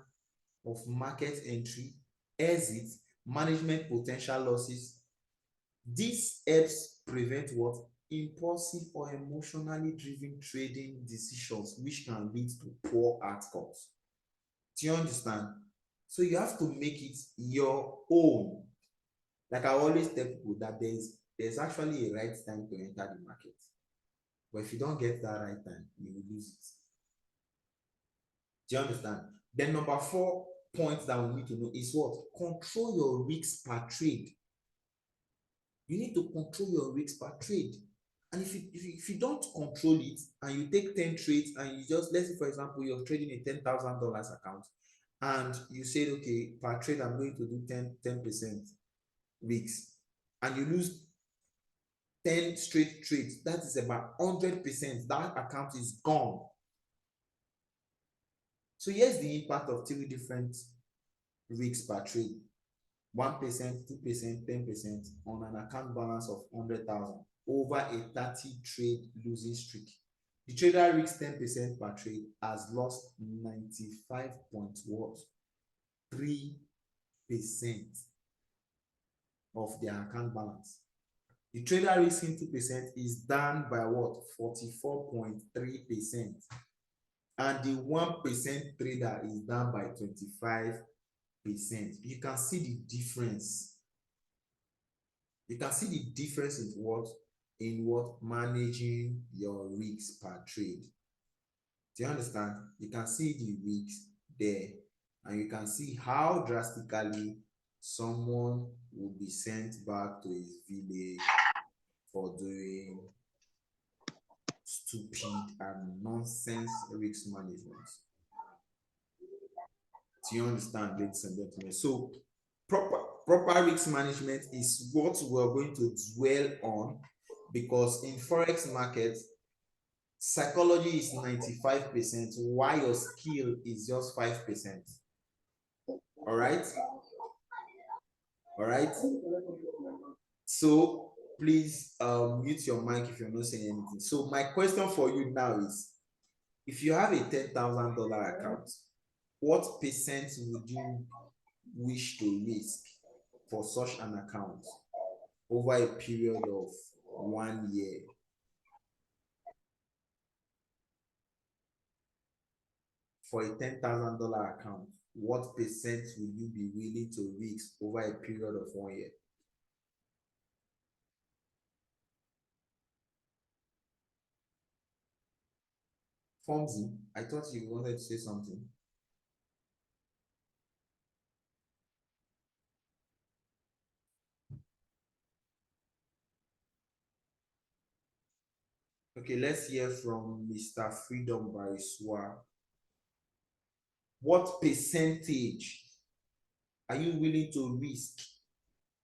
of market entry, exit, management potential losses. This helps prevent what? Impulsive or emotionally driven trading decisions, which can lead to poor outcomes. Do you understand? So you have to make it your own. Like I always tell people that there's actually a right time to enter the market. But if you don't get that right time, you will lose it. Do you understand? Then number 4 point that we need to know is what? Control your risks per trade. You need to control your risks per trade. And if you don't control it and you take 10 trades and you just, let's say for example, you're trading a $10,000 account and you said, okay, per trade, I'm going to do 10% risks, and you lose 10 straight trades, that is about 100%. That account is gone. So here's the impact of 3 different risks per trade: 1%, 2%, 10% on an account balance of 100,000 over a 30 trade losing streak. The trader risks 10% per trade has lost 95.3% of their account balance. The trader risking 2% is down by what? 44.3%. And the 1% trader is down by 25%. You can see the difference. You can see the difference in what managing your risks per trade. Do you understand? You can see the risks there, and you can see how drastically someone will be sent back to his village for doing stupid and nonsense risk management. Do you understand, ladies and gentlemen? So proper risk management is what we're going to dwell on, because in Forex market, psychology is 95%, while your skill is just 5%. All right? All right? So please mute your mic if you're not saying anything. So my question for you now is, if you have a $10,000 account, what percent would you wish to risk for such an account over a period of 1 year? For a $10,000 account, what percent will you be willing to risk over a period of 1 year? Fonzie, I thought you wanted to say something. Okay, let's hear from Mr. Freedom Bariswa. What percentage are you willing to risk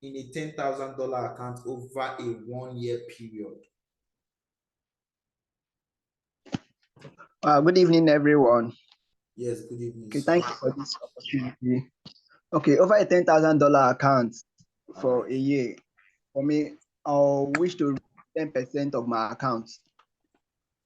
in a $10,000 account over a 1 year period? Good evening, everyone. Yes, good evening. Okay, thank you for this opportunity. Okay, over a $10,000 account for a year. For me, I'll wish to 10% of my account.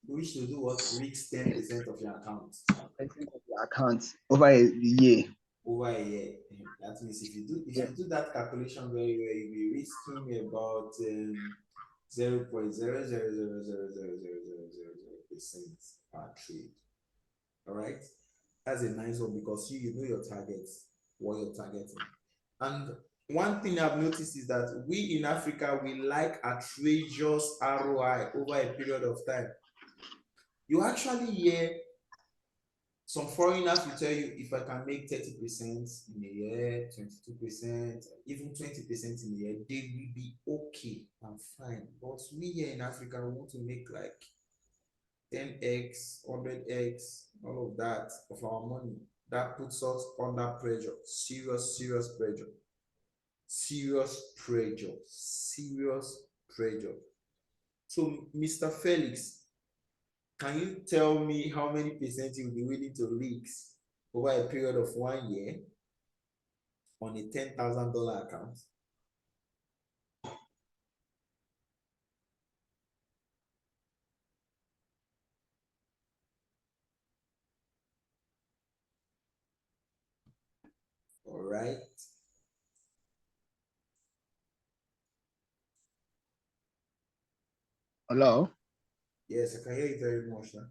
You wish to do what? Risk 10% of your account. 10% of the account over a year. over a year. That means if you do that calculation very well, you'll be risking about 0.000000000% per trade. All right, that's a nice one because you know your targets, what you're targeting. And one thing I've noticed is that we in Africa, we like outrageous ROI over a period of time. You actually hear some foreigners will tell you, if I can make 30% in a year, 22%, even 20% in a year, they will be okay and fine. But we here in Africa, we want to make like 10x, 100x, all of that of our money. That puts us under pressure, serious pressure, serious pressure, serious pressure. So, Mr. Felix, can you tell me how many percent you will be willing to risk over a period of 1 year on a $10,000 account? All right. Hello? Yes, I can hear you very much now.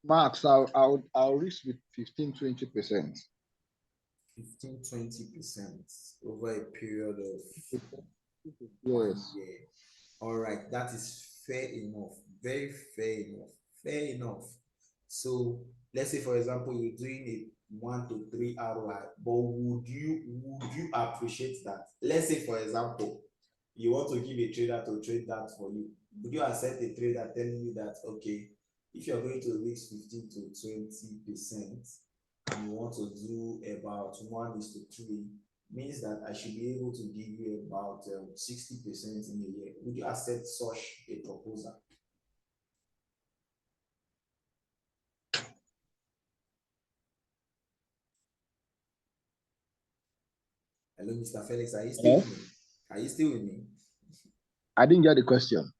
Max, I'll risk with 15-20%. 15-20% over a period of Yes. 1 year. All right, that is fair enough. Very fair enough. Fair enough. So let's say, for example, you're doing a 1 to 3 ROI, but would you appreciate that? Let's say, for example, you want to give a trader to trade that for you. Would you accept a trader telling you that, okay, if you're going to risk 15 to 20% and you want to do about 1:3, means that I should be able to give you about 60% in a year. Would you accept such a proposal? Hello, Mr. Felix, are you still with me? Are you still with me? I didn't get the question.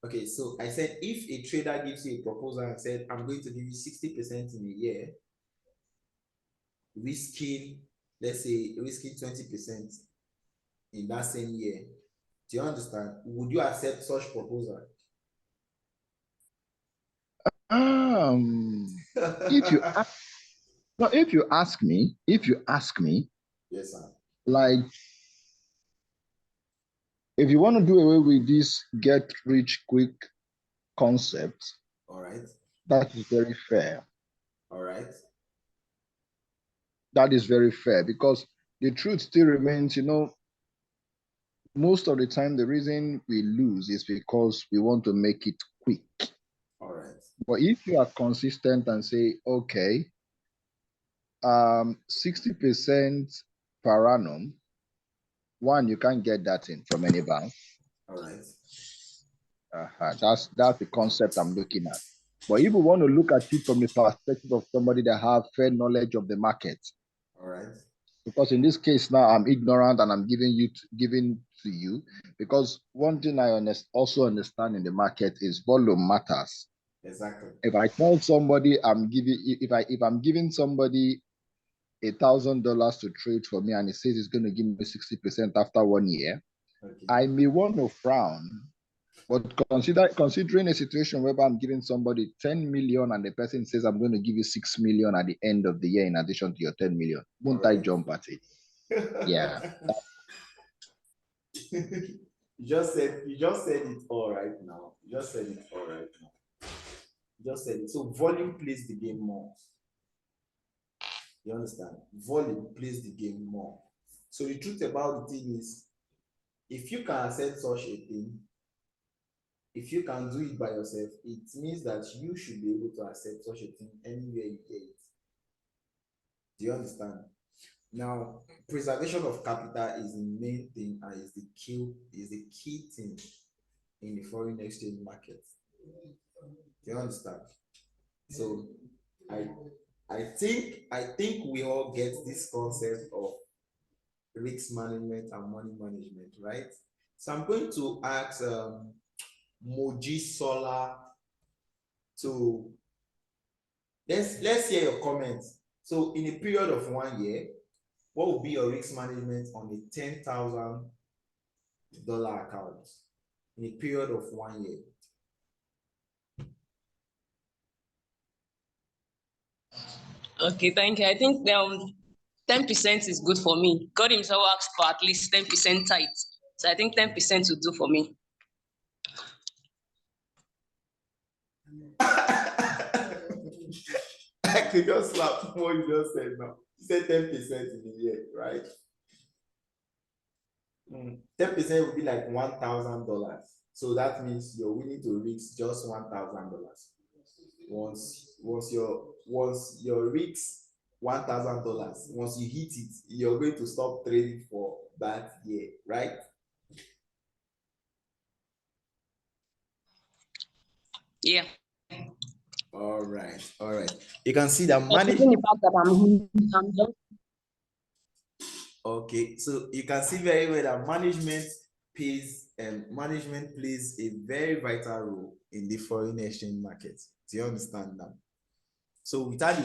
Okay, so I said if a trader gives you a proposal and said, I'm going to give you 60% in a year, risking, let's say, risking 20% in that same year, do you understand? Would you accept such proposal? If you no, if you ask me, yes, sir. like, if you want to do away with this get rich quick concept, All right. that is very fair. All right. That is very fair because the truth still remains, most of the time the reason we lose is because we want to make it quick. All right. But if you are consistent and say, okay, 60% per annum, one, you can't get that in from any bank. All right. That's the concept I'm looking at. But if we want to look at it from the perspective of somebody that have fair knowledge of the market, all right, because in this case now I'm ignorant and I'm giving to you because one thing I also understand in the market is volume matters. Exactly. If I tell somebody if I'm giving somebody $1,000 to trade for me and it says it's going to give me 60% after 1 year, okay, I may want to frown. But considering a situation where I'm giving somebody 10 million and the person says I'm going to give you 6 million at the end of the year in addition to your 10 million, won't I jump at it? Yeah. You just said it all right now. You just said it all right now. You just said it. So volume plays the game more. You understand? Volume plays the game more. So the truth about the thing is, if you can accept such a thing, if you can do it by yourself, it means that you should be able to accept such a thing anywhere you get it. Do you understand? Now, preservation of capital is the main thing and is the key thing in the foreign exchange market. Do you understand? So I think we all get this concept of risk management and money management, right? So I'm going to ask Moji Solar to let's hear your comments. So in a period of 1 year, what would be your risk management on a $10,000 account in a period of 1 year? Okay, thank you. I think 10% is good for me. God himself asks for at least 10% tight. So I think 10% would do for me. I could just slap what you just said now. You said 10% in a year, right? 10% would be like $1,000. So that means you're willing to risk just $1,000. Once your risk $1,000, once you hit it, you're going to stop trading for that year, right? Yeah. All right. You can see that Considering the fact that I'm just okay, so you can see very well that management plays a very vital role in the foreign exchange market. Do you understand that? So without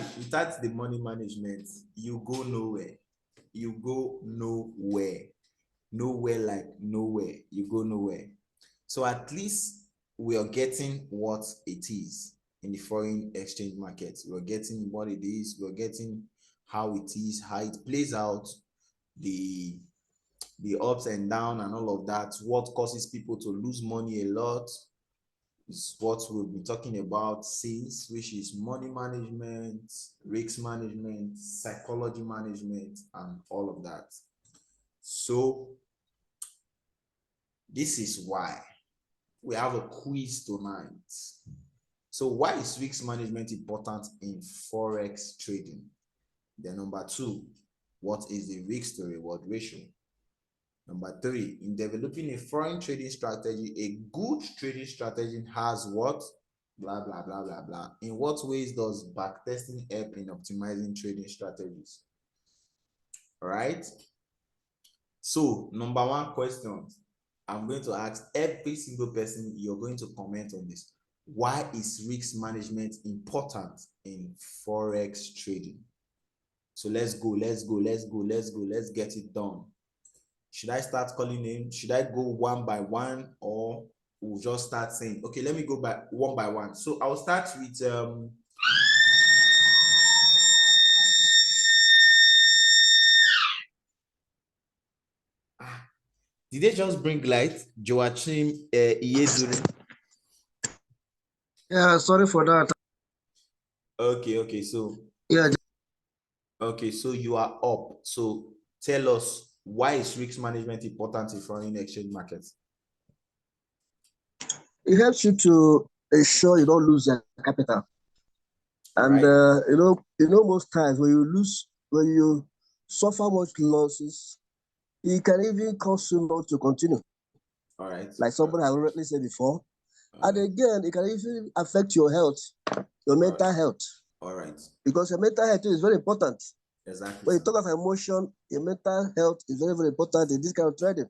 the money management, you go nowhere. You go nowhere. Nowhere like nowhere. You go nowhere. So at least we are getting what it is in the foreign exchange market. We're getting what it is. We're getting how it is, how it plays out, the ups and down and all of that, what causes people to lose money a lot is what we've been talking about since, which is money management, risk management, psychology management, and all of that. So this is why we have a quiz tonight. So why is risk management important in Forex trading? Then number 2, what is the risk to reward ratio? Number 3, in developing a foreign trading strategy, a good trading strategy has what? Blah, blah, blah, blah, blah. In what ways does backtesting help in optimizing trading strategies? All right. So, number 1 question, I'm going to ask every single person, you're going to comment on this. Why is risk management important in Forex trading? So let's go. Let's get it done. Should I start calling names? Should I go one by one, or we'll just start saying, okay, let me go by one. So I'll start with did they just bring light? Joachim Iyezure. Yeah, sorry for that. Okay, so Yeah, okay, so you are up. So tell us, why is risk management important in foreign exchange markets? it helps you to ensure you don't lose your capital. And right. most times when you suffer much losses, it can even cause you not to continue. All right. Like somebody has already said before. And again, it can even affect your health, your mental health. All right. Because your mental health is very important. Exactly. When you talk of emotion, your mental health is very, very important in this kind of trading.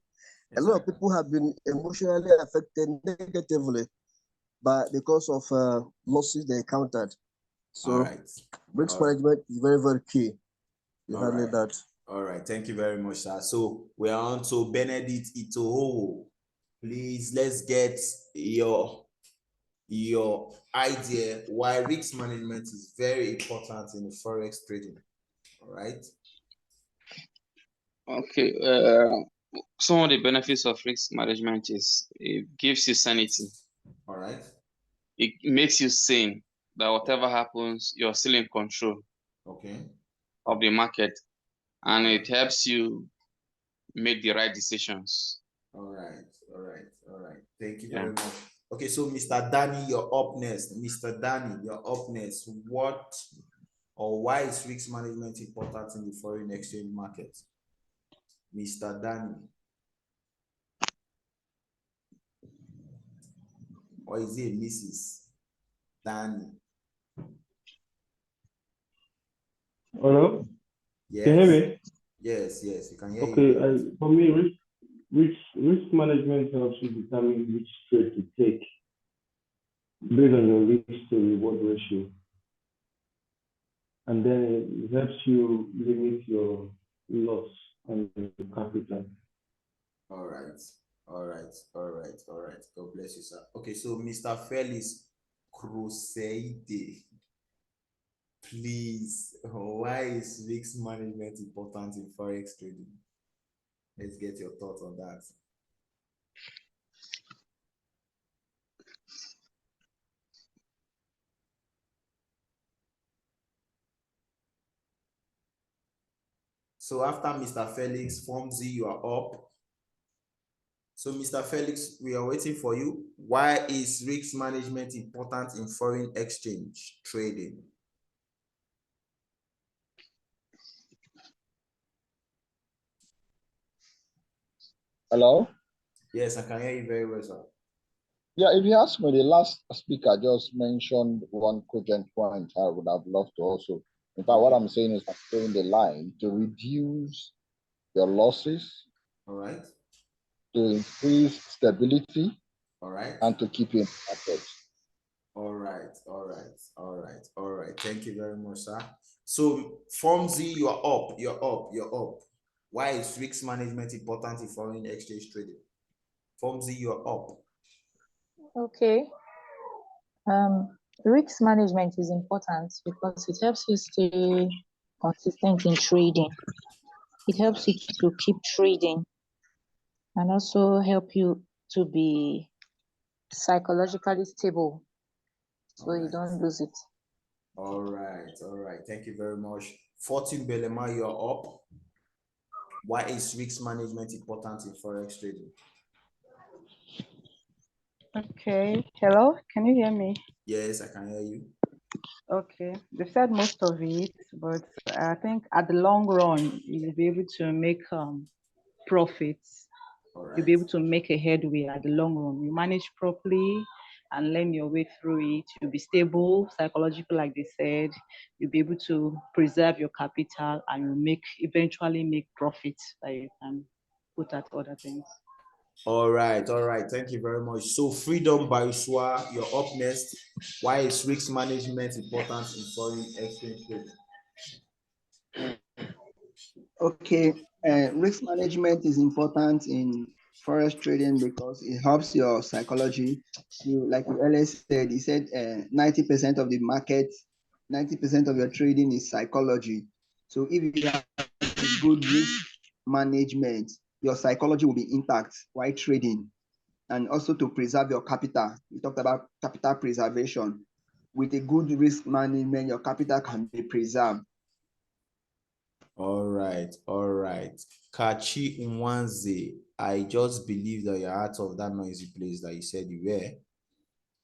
Exactly. A lot of people have been emotionally affected negatively because of losses they encountered. So risk management is very, very key. You handle that. All right. Thank you very much, sir. So we are on to Benedict Itoho. Please, let's get your idea why risk management is very important in the Forex trading. All right. Okay. Some of the benefits of risk management is it gives you sanity. All right. It makes you sane that whatever happens, you're still in control. Okay. Of the market, and it helps you make the right decisions. All right. Thank you very much. Okay, so Mr. Danny, you're up next. What or why is risk management important in the foreign exchange market? Mr. Danny. Or is it Mrs. Danny? Hello? Yes. Can you hear me? Yes, you can hear okay, you. For me, risk management helps you determine which trade to take based on your risk to reward ratio. and then it helps you limit your loss on your capital. All right. All right. All right. All right. God bless you, sir. Okay, so Mr. Felix Crusade, please, why is risk management important in Forex trading? Let's get your thoughts on that. So after Mr. Felix, Form Z, you are up. So Mr. Felix, we are waiting for you. Why is risk management important in foreign exchange trading? Hello? Yes, I can hear you very well, sir. Yeah, if you ask me, the last speaker just mentioned one cogent point I would have loved to also. In fact, what I'm saying is I'm saying the line to reduce your losses, all right, to increase stability, all right, and to keep you in the market. All right, all right, all right, all right. Thank you very much, sir. So, Form Z, you're up, you're up, you're up. Why is risk management important in foreign exchange trading? Form Z, you're up. Okay. Risk management is important because it helps you stay consistent in trading. It helps you to keep trading and also help you to be psychologically stable so you don't lose it. All right, all right. Thank you very much. 14 Belema, you're up. Why is risk management important in Forex trading? Okay. Hello, can you hear me? Yes, I can hear you. Okay, they've said most of it, but I think at the long run, you'll be able to make profits. You'll be able to make a headway at the long run. You manage properly and learn your way through it. You'll be stable, psychological, like they said. You'll be able to preserve your capital and you'll eventually make profits that you can put at other things. All right, all right. Thank you very much. So, Freedom Bariswa, you're up next. Why is risk management important in foreign exchange trading? Okay, risk management is important in forex trading because it helps your psychology. Like you earlier said, he said 90% of the market, 90% of your trading is psychology. So if you have good risk management, your psychology will be intact while trading. And also to preserve your capital. We talked about capital preservation. With a good risk management, your capital can be preserved. All right, all right. Kachi Nwanze, I just believe that you're out of that noisy place that you said you were.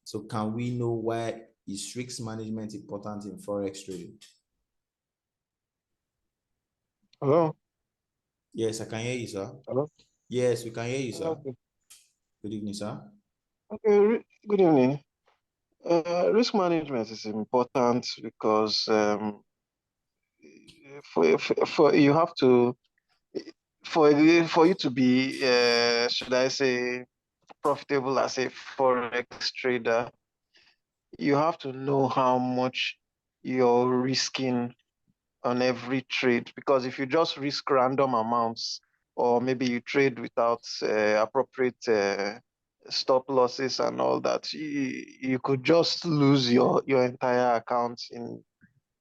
So can we know why is risk management important in Forex trading? Hello? Yes, I can hear you, sir. Hello? Yes, we can hear you, sir. Okay. Good evening, sir. Okay, good evening. Risk management is important because for you have to for you to be should I say profitable as a forex trader, you have to know how much you're risking on every trade, because if you just risk random amounts or maybe you trade without appropriate stop losses and all that, you could just lose your entire account in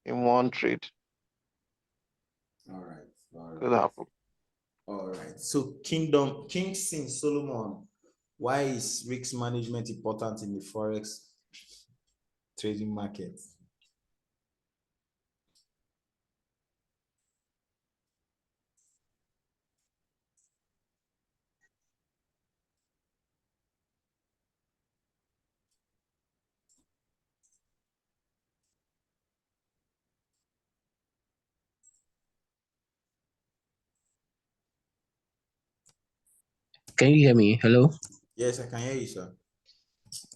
one trade. All right. All right. Could happen. All right. So King Sin Solomon, why is risk management important in the Forex trading market? Can you hear me? Hello? Yes, I can hear you, sir.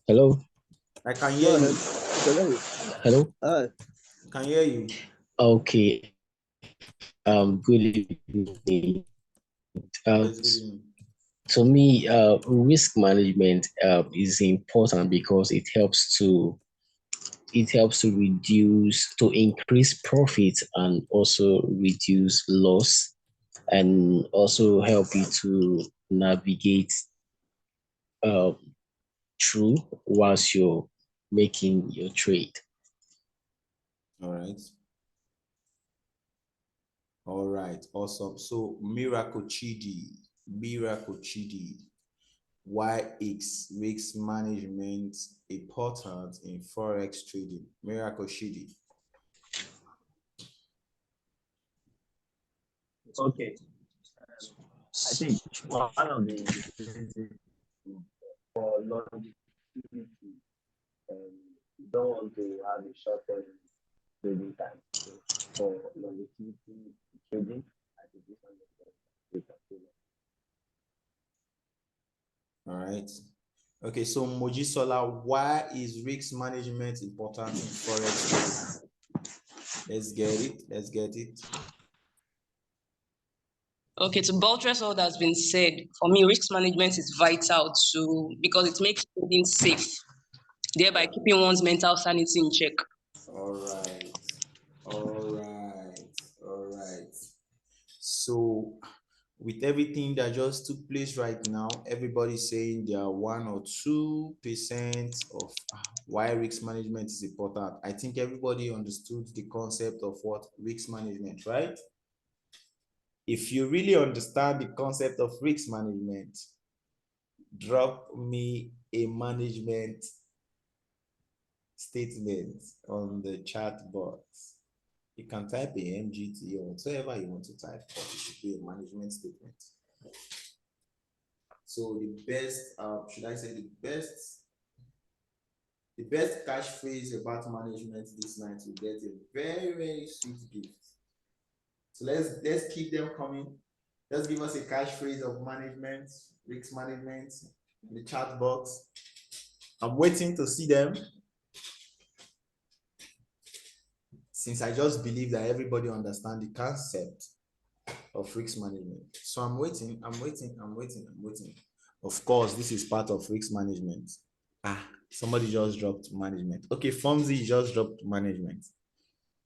Hello? I can hear you. Hello? I can hear you. Okay. Good evening. Yes, good evening. To me, risk management is important because it helps to it helps to increase profit and also reduce loss, and also help you to navigate uh, through whilst you're making your trade. All right. All right, awesome. So Miracle Chidi, why is risk management important in Forex trading? Miracle Chidi. Okay. I think one of the reasons for longevity, you don't want to have a short-term trading time. So for longevity trading, I think this one is All right. Okay, so Mojisola, why is risk management important in Forex trading? Let's get it. Let's get it. Okay, to buttress all that's been said, for me, risk management is vital because it makes trading safe, thereby keeping one's mental sanity in check. All right. All right. All right. So with everything that just took place right now, everybody's saying they are 1 or 2% of why risk management is important. I think everybody understood the concept of what risk management, right? If you really understand the concept of risk management, drop me a management statement on the chat box. You can type a MGT or whatever you want to type, but it should be a management statement. So the best, should I say the best cash phrase about management this night will get a very, very sweet gift. So let's keep them coming. Let's give us a cash phrase of management, risk management in the chat box. I'm waiting to see them, since I just believe that everybody understands the concept of risk management. So I'm waiting. Of course, this is part of risk management. Somebody just dropped management. Okay, Fonzie just dropped management.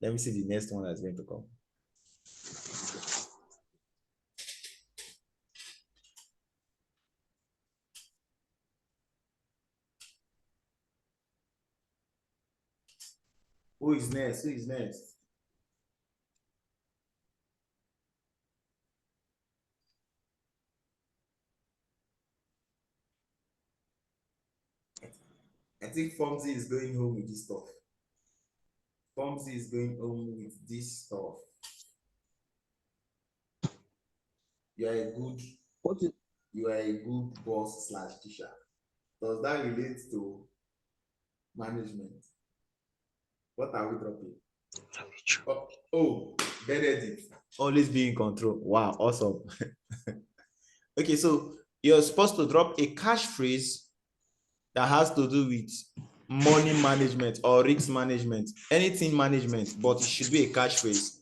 Let me see the next one that's going to come. Who is next? Who is next? I think Fonzie is going home with this stuff. Fonzie is going home with this stuff. You are a good boss / teacher. Does that relate to management? What are we dropping? Oh, Benedict, always be in control. Wow, awesome. Okay, so you're supposed to drop a cash phrase that has to do with money management or risk management, anything management, but it should be a cash phrase.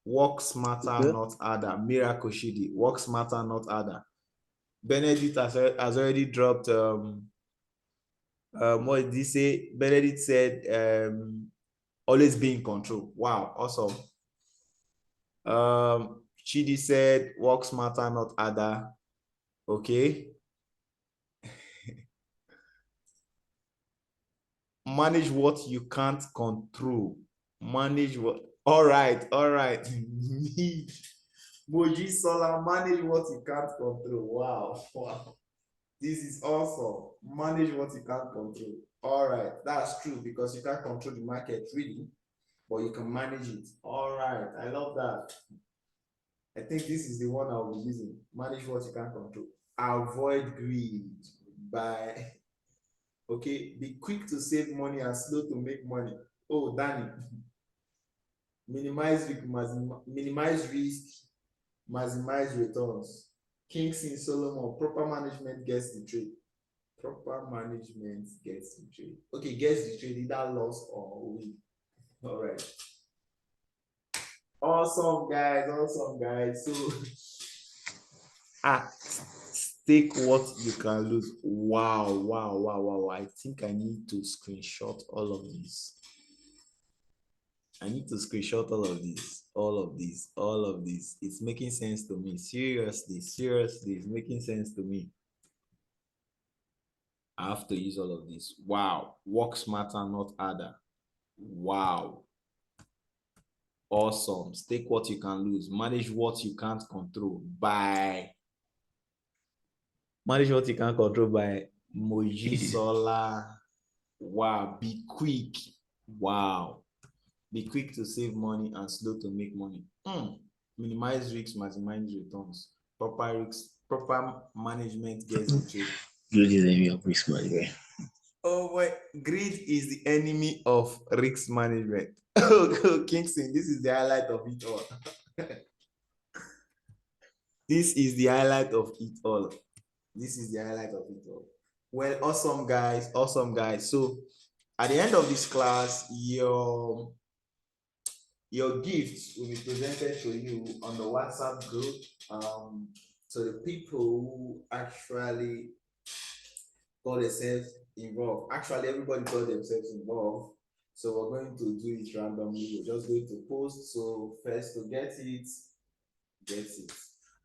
Work smarter, okay, not harder. Miracle Shidi, work smarter, not harder. Benedict has already dropped. What did he say? Benedict said, always be in control. Wow, awesome. Chidi said, work smarter, not harder. Okay. Manage what you can't control. Manage what? All right. Moji Sola, manage what you can't control. Wow. This is awesome. Manage what you can't control. All right. That's true, because you can't control the market really, but you can manage it. All right. I love that. I think this is the one I'll be using. Manage what you can't control. Avoid greed by, okay, be quick to save money and slow to make money. Oh, Danny. Minimize risk, maximize returns. Kingsley Solomon, proper management gets the trade. Proper management gets the trade. Okay, gets the trade, either loss or win. All right. Awesome, guys. So Take what you can lose. Wow, wow, wow, wow, wow. I think I need to screenshot all of these. I need to screenshot all of these, all of these, all of these. It's making sense to me. Seriously, seriously, it's making sense to me. I have to use all of this. Wow. Work smarter, not harder. Wow. Awesome. Take what you can lose. Manage what you can't control by Moji Sola. Wow. Be quick. Wow. Be quick to save money and slow to make money. Minimize risks, maximize returns. Proper management gets you trade. Greed is the enemy of risk management. Oh boy, greed is the enemy of risk management. Oh, Kingston, this is the highlight of it all. This is the highlight of it all. This is the highlight of it all. Well, awesome guys, awesome guys. So at the end of this class, your gifts will be presented to you on the WhatsApp group. So the people who actually got themselves involved. Actually, everybody got themselves involved. So we're going to do it randomly. We're just going to post. So first to get it, get it.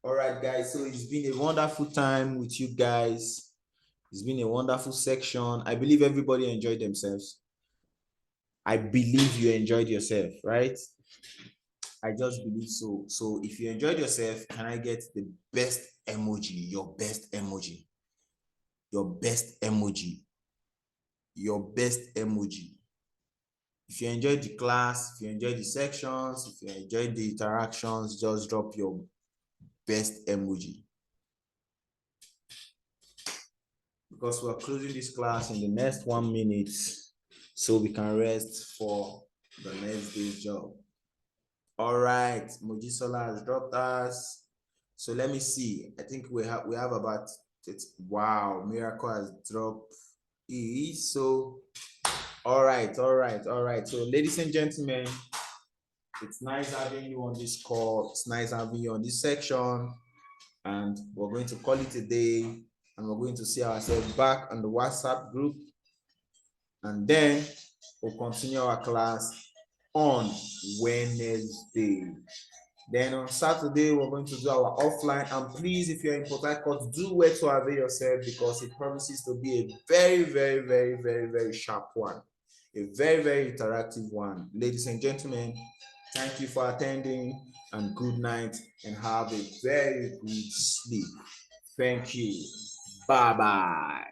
All right, guys. So it's been a wonderful time with you guys. It's been a wonderful section. I believe everybody enjoyed themselves. I believe you enjoyed yourself, right? I just believe so. So if you enjoyed yourself, can I get the best emoji? Your best emoji. Your best emoji. Your best emoji. If you enjoyed the class, if you enjoyed the sections, if you enjoyed the interactions, just drop your best emoji. Because we're closing this class in the next 1 minute, so we can rest for the next day's job. All right, Mojisola has dropped us. So let me see. I think we have about it. Wow, Miracle has dropped E. So all right. So ladies and gentlemen, it's nice having you on this call. It's nice having you on this section. And we're going to call it a day. And we're going to see ourselves back on the WhatsApp group. And then we'll continue our class on Wednesday. Then on Saturday, we're going to do our offline. And please, if you're in Port Harcourt, do wait to avail yourself because it promises to be a very, very, very, very, very sharp one. A very, very interactive one. Ladies and gentlemen, thank you for attending and good night and have a very good sleep. Thank you. Bye-bye.